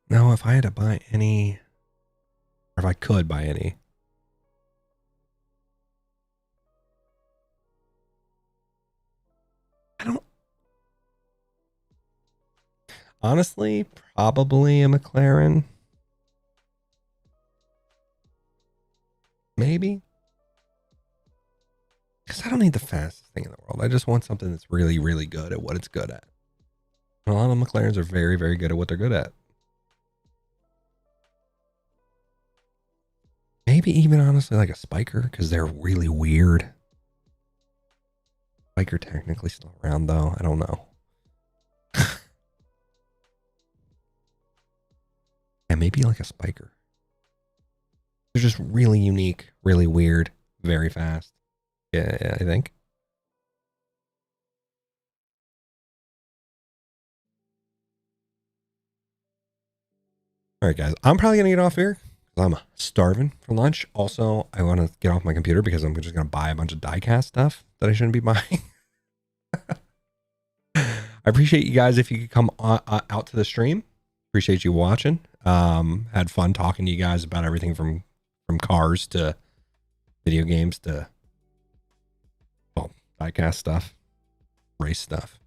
Now, if I had to buy any, or if I could buy any, I don't. Honestly, probably a McLaren. Maybe. Because I don't need the fastest thing in the world. I just want something that's really, really good at what it's good at. And a lot of McLarens are very, very good at what they're good at. Maybe even honestly like a Spiker, because they're really weird. Spiker technically still around though. I don't know. Yeah, maybe like a Spiker. They're just really unique, really weird, very fast. Yeah, I think. All right, guys. I'm probably going to get off here because I'm starving for lunch. Also, I want to get off my computer because I'm just going to buy a bunch of diecast stuff that I shouldn't be buying. I appreciate you guys if you could come out to the stream. Appreciate you watching. Had fun talking to you guys about everything from cars to video games to, well, diecast stuff, race stuff,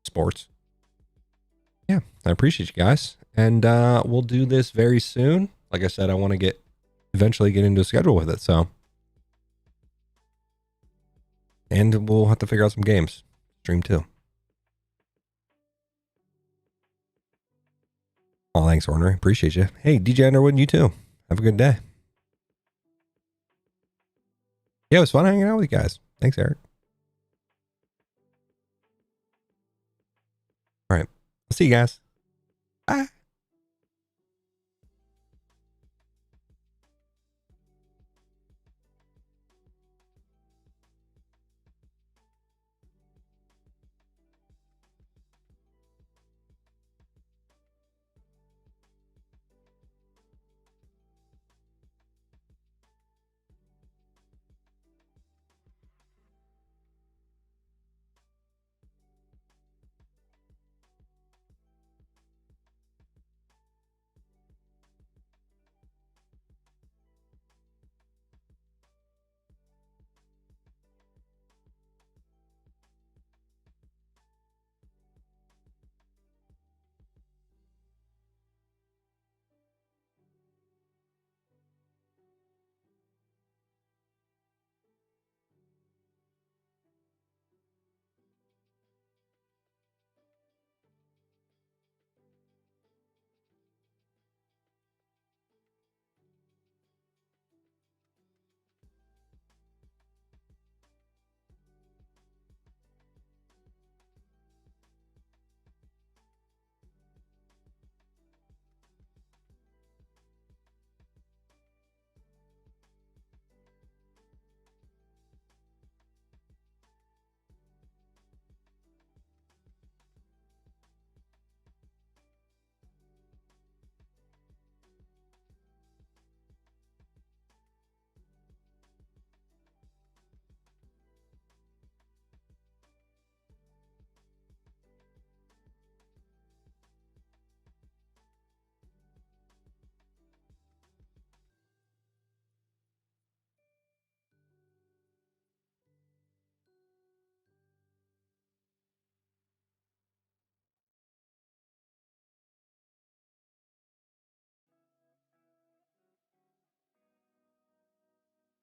sports. Yeah, I appreciate you guys. And we'll do this very soon. Like I said, I want to eventually get into a schedule with it. So, and we'll have to figure out some games. Stream too. Oh, thanks, Ornery. Appreciate you. Hey, DJ Underwood, you too. Have a good day. Yeah, it was fun hanging out with you guys. Thanks, Eric. All right. I'll see you guys. Bye.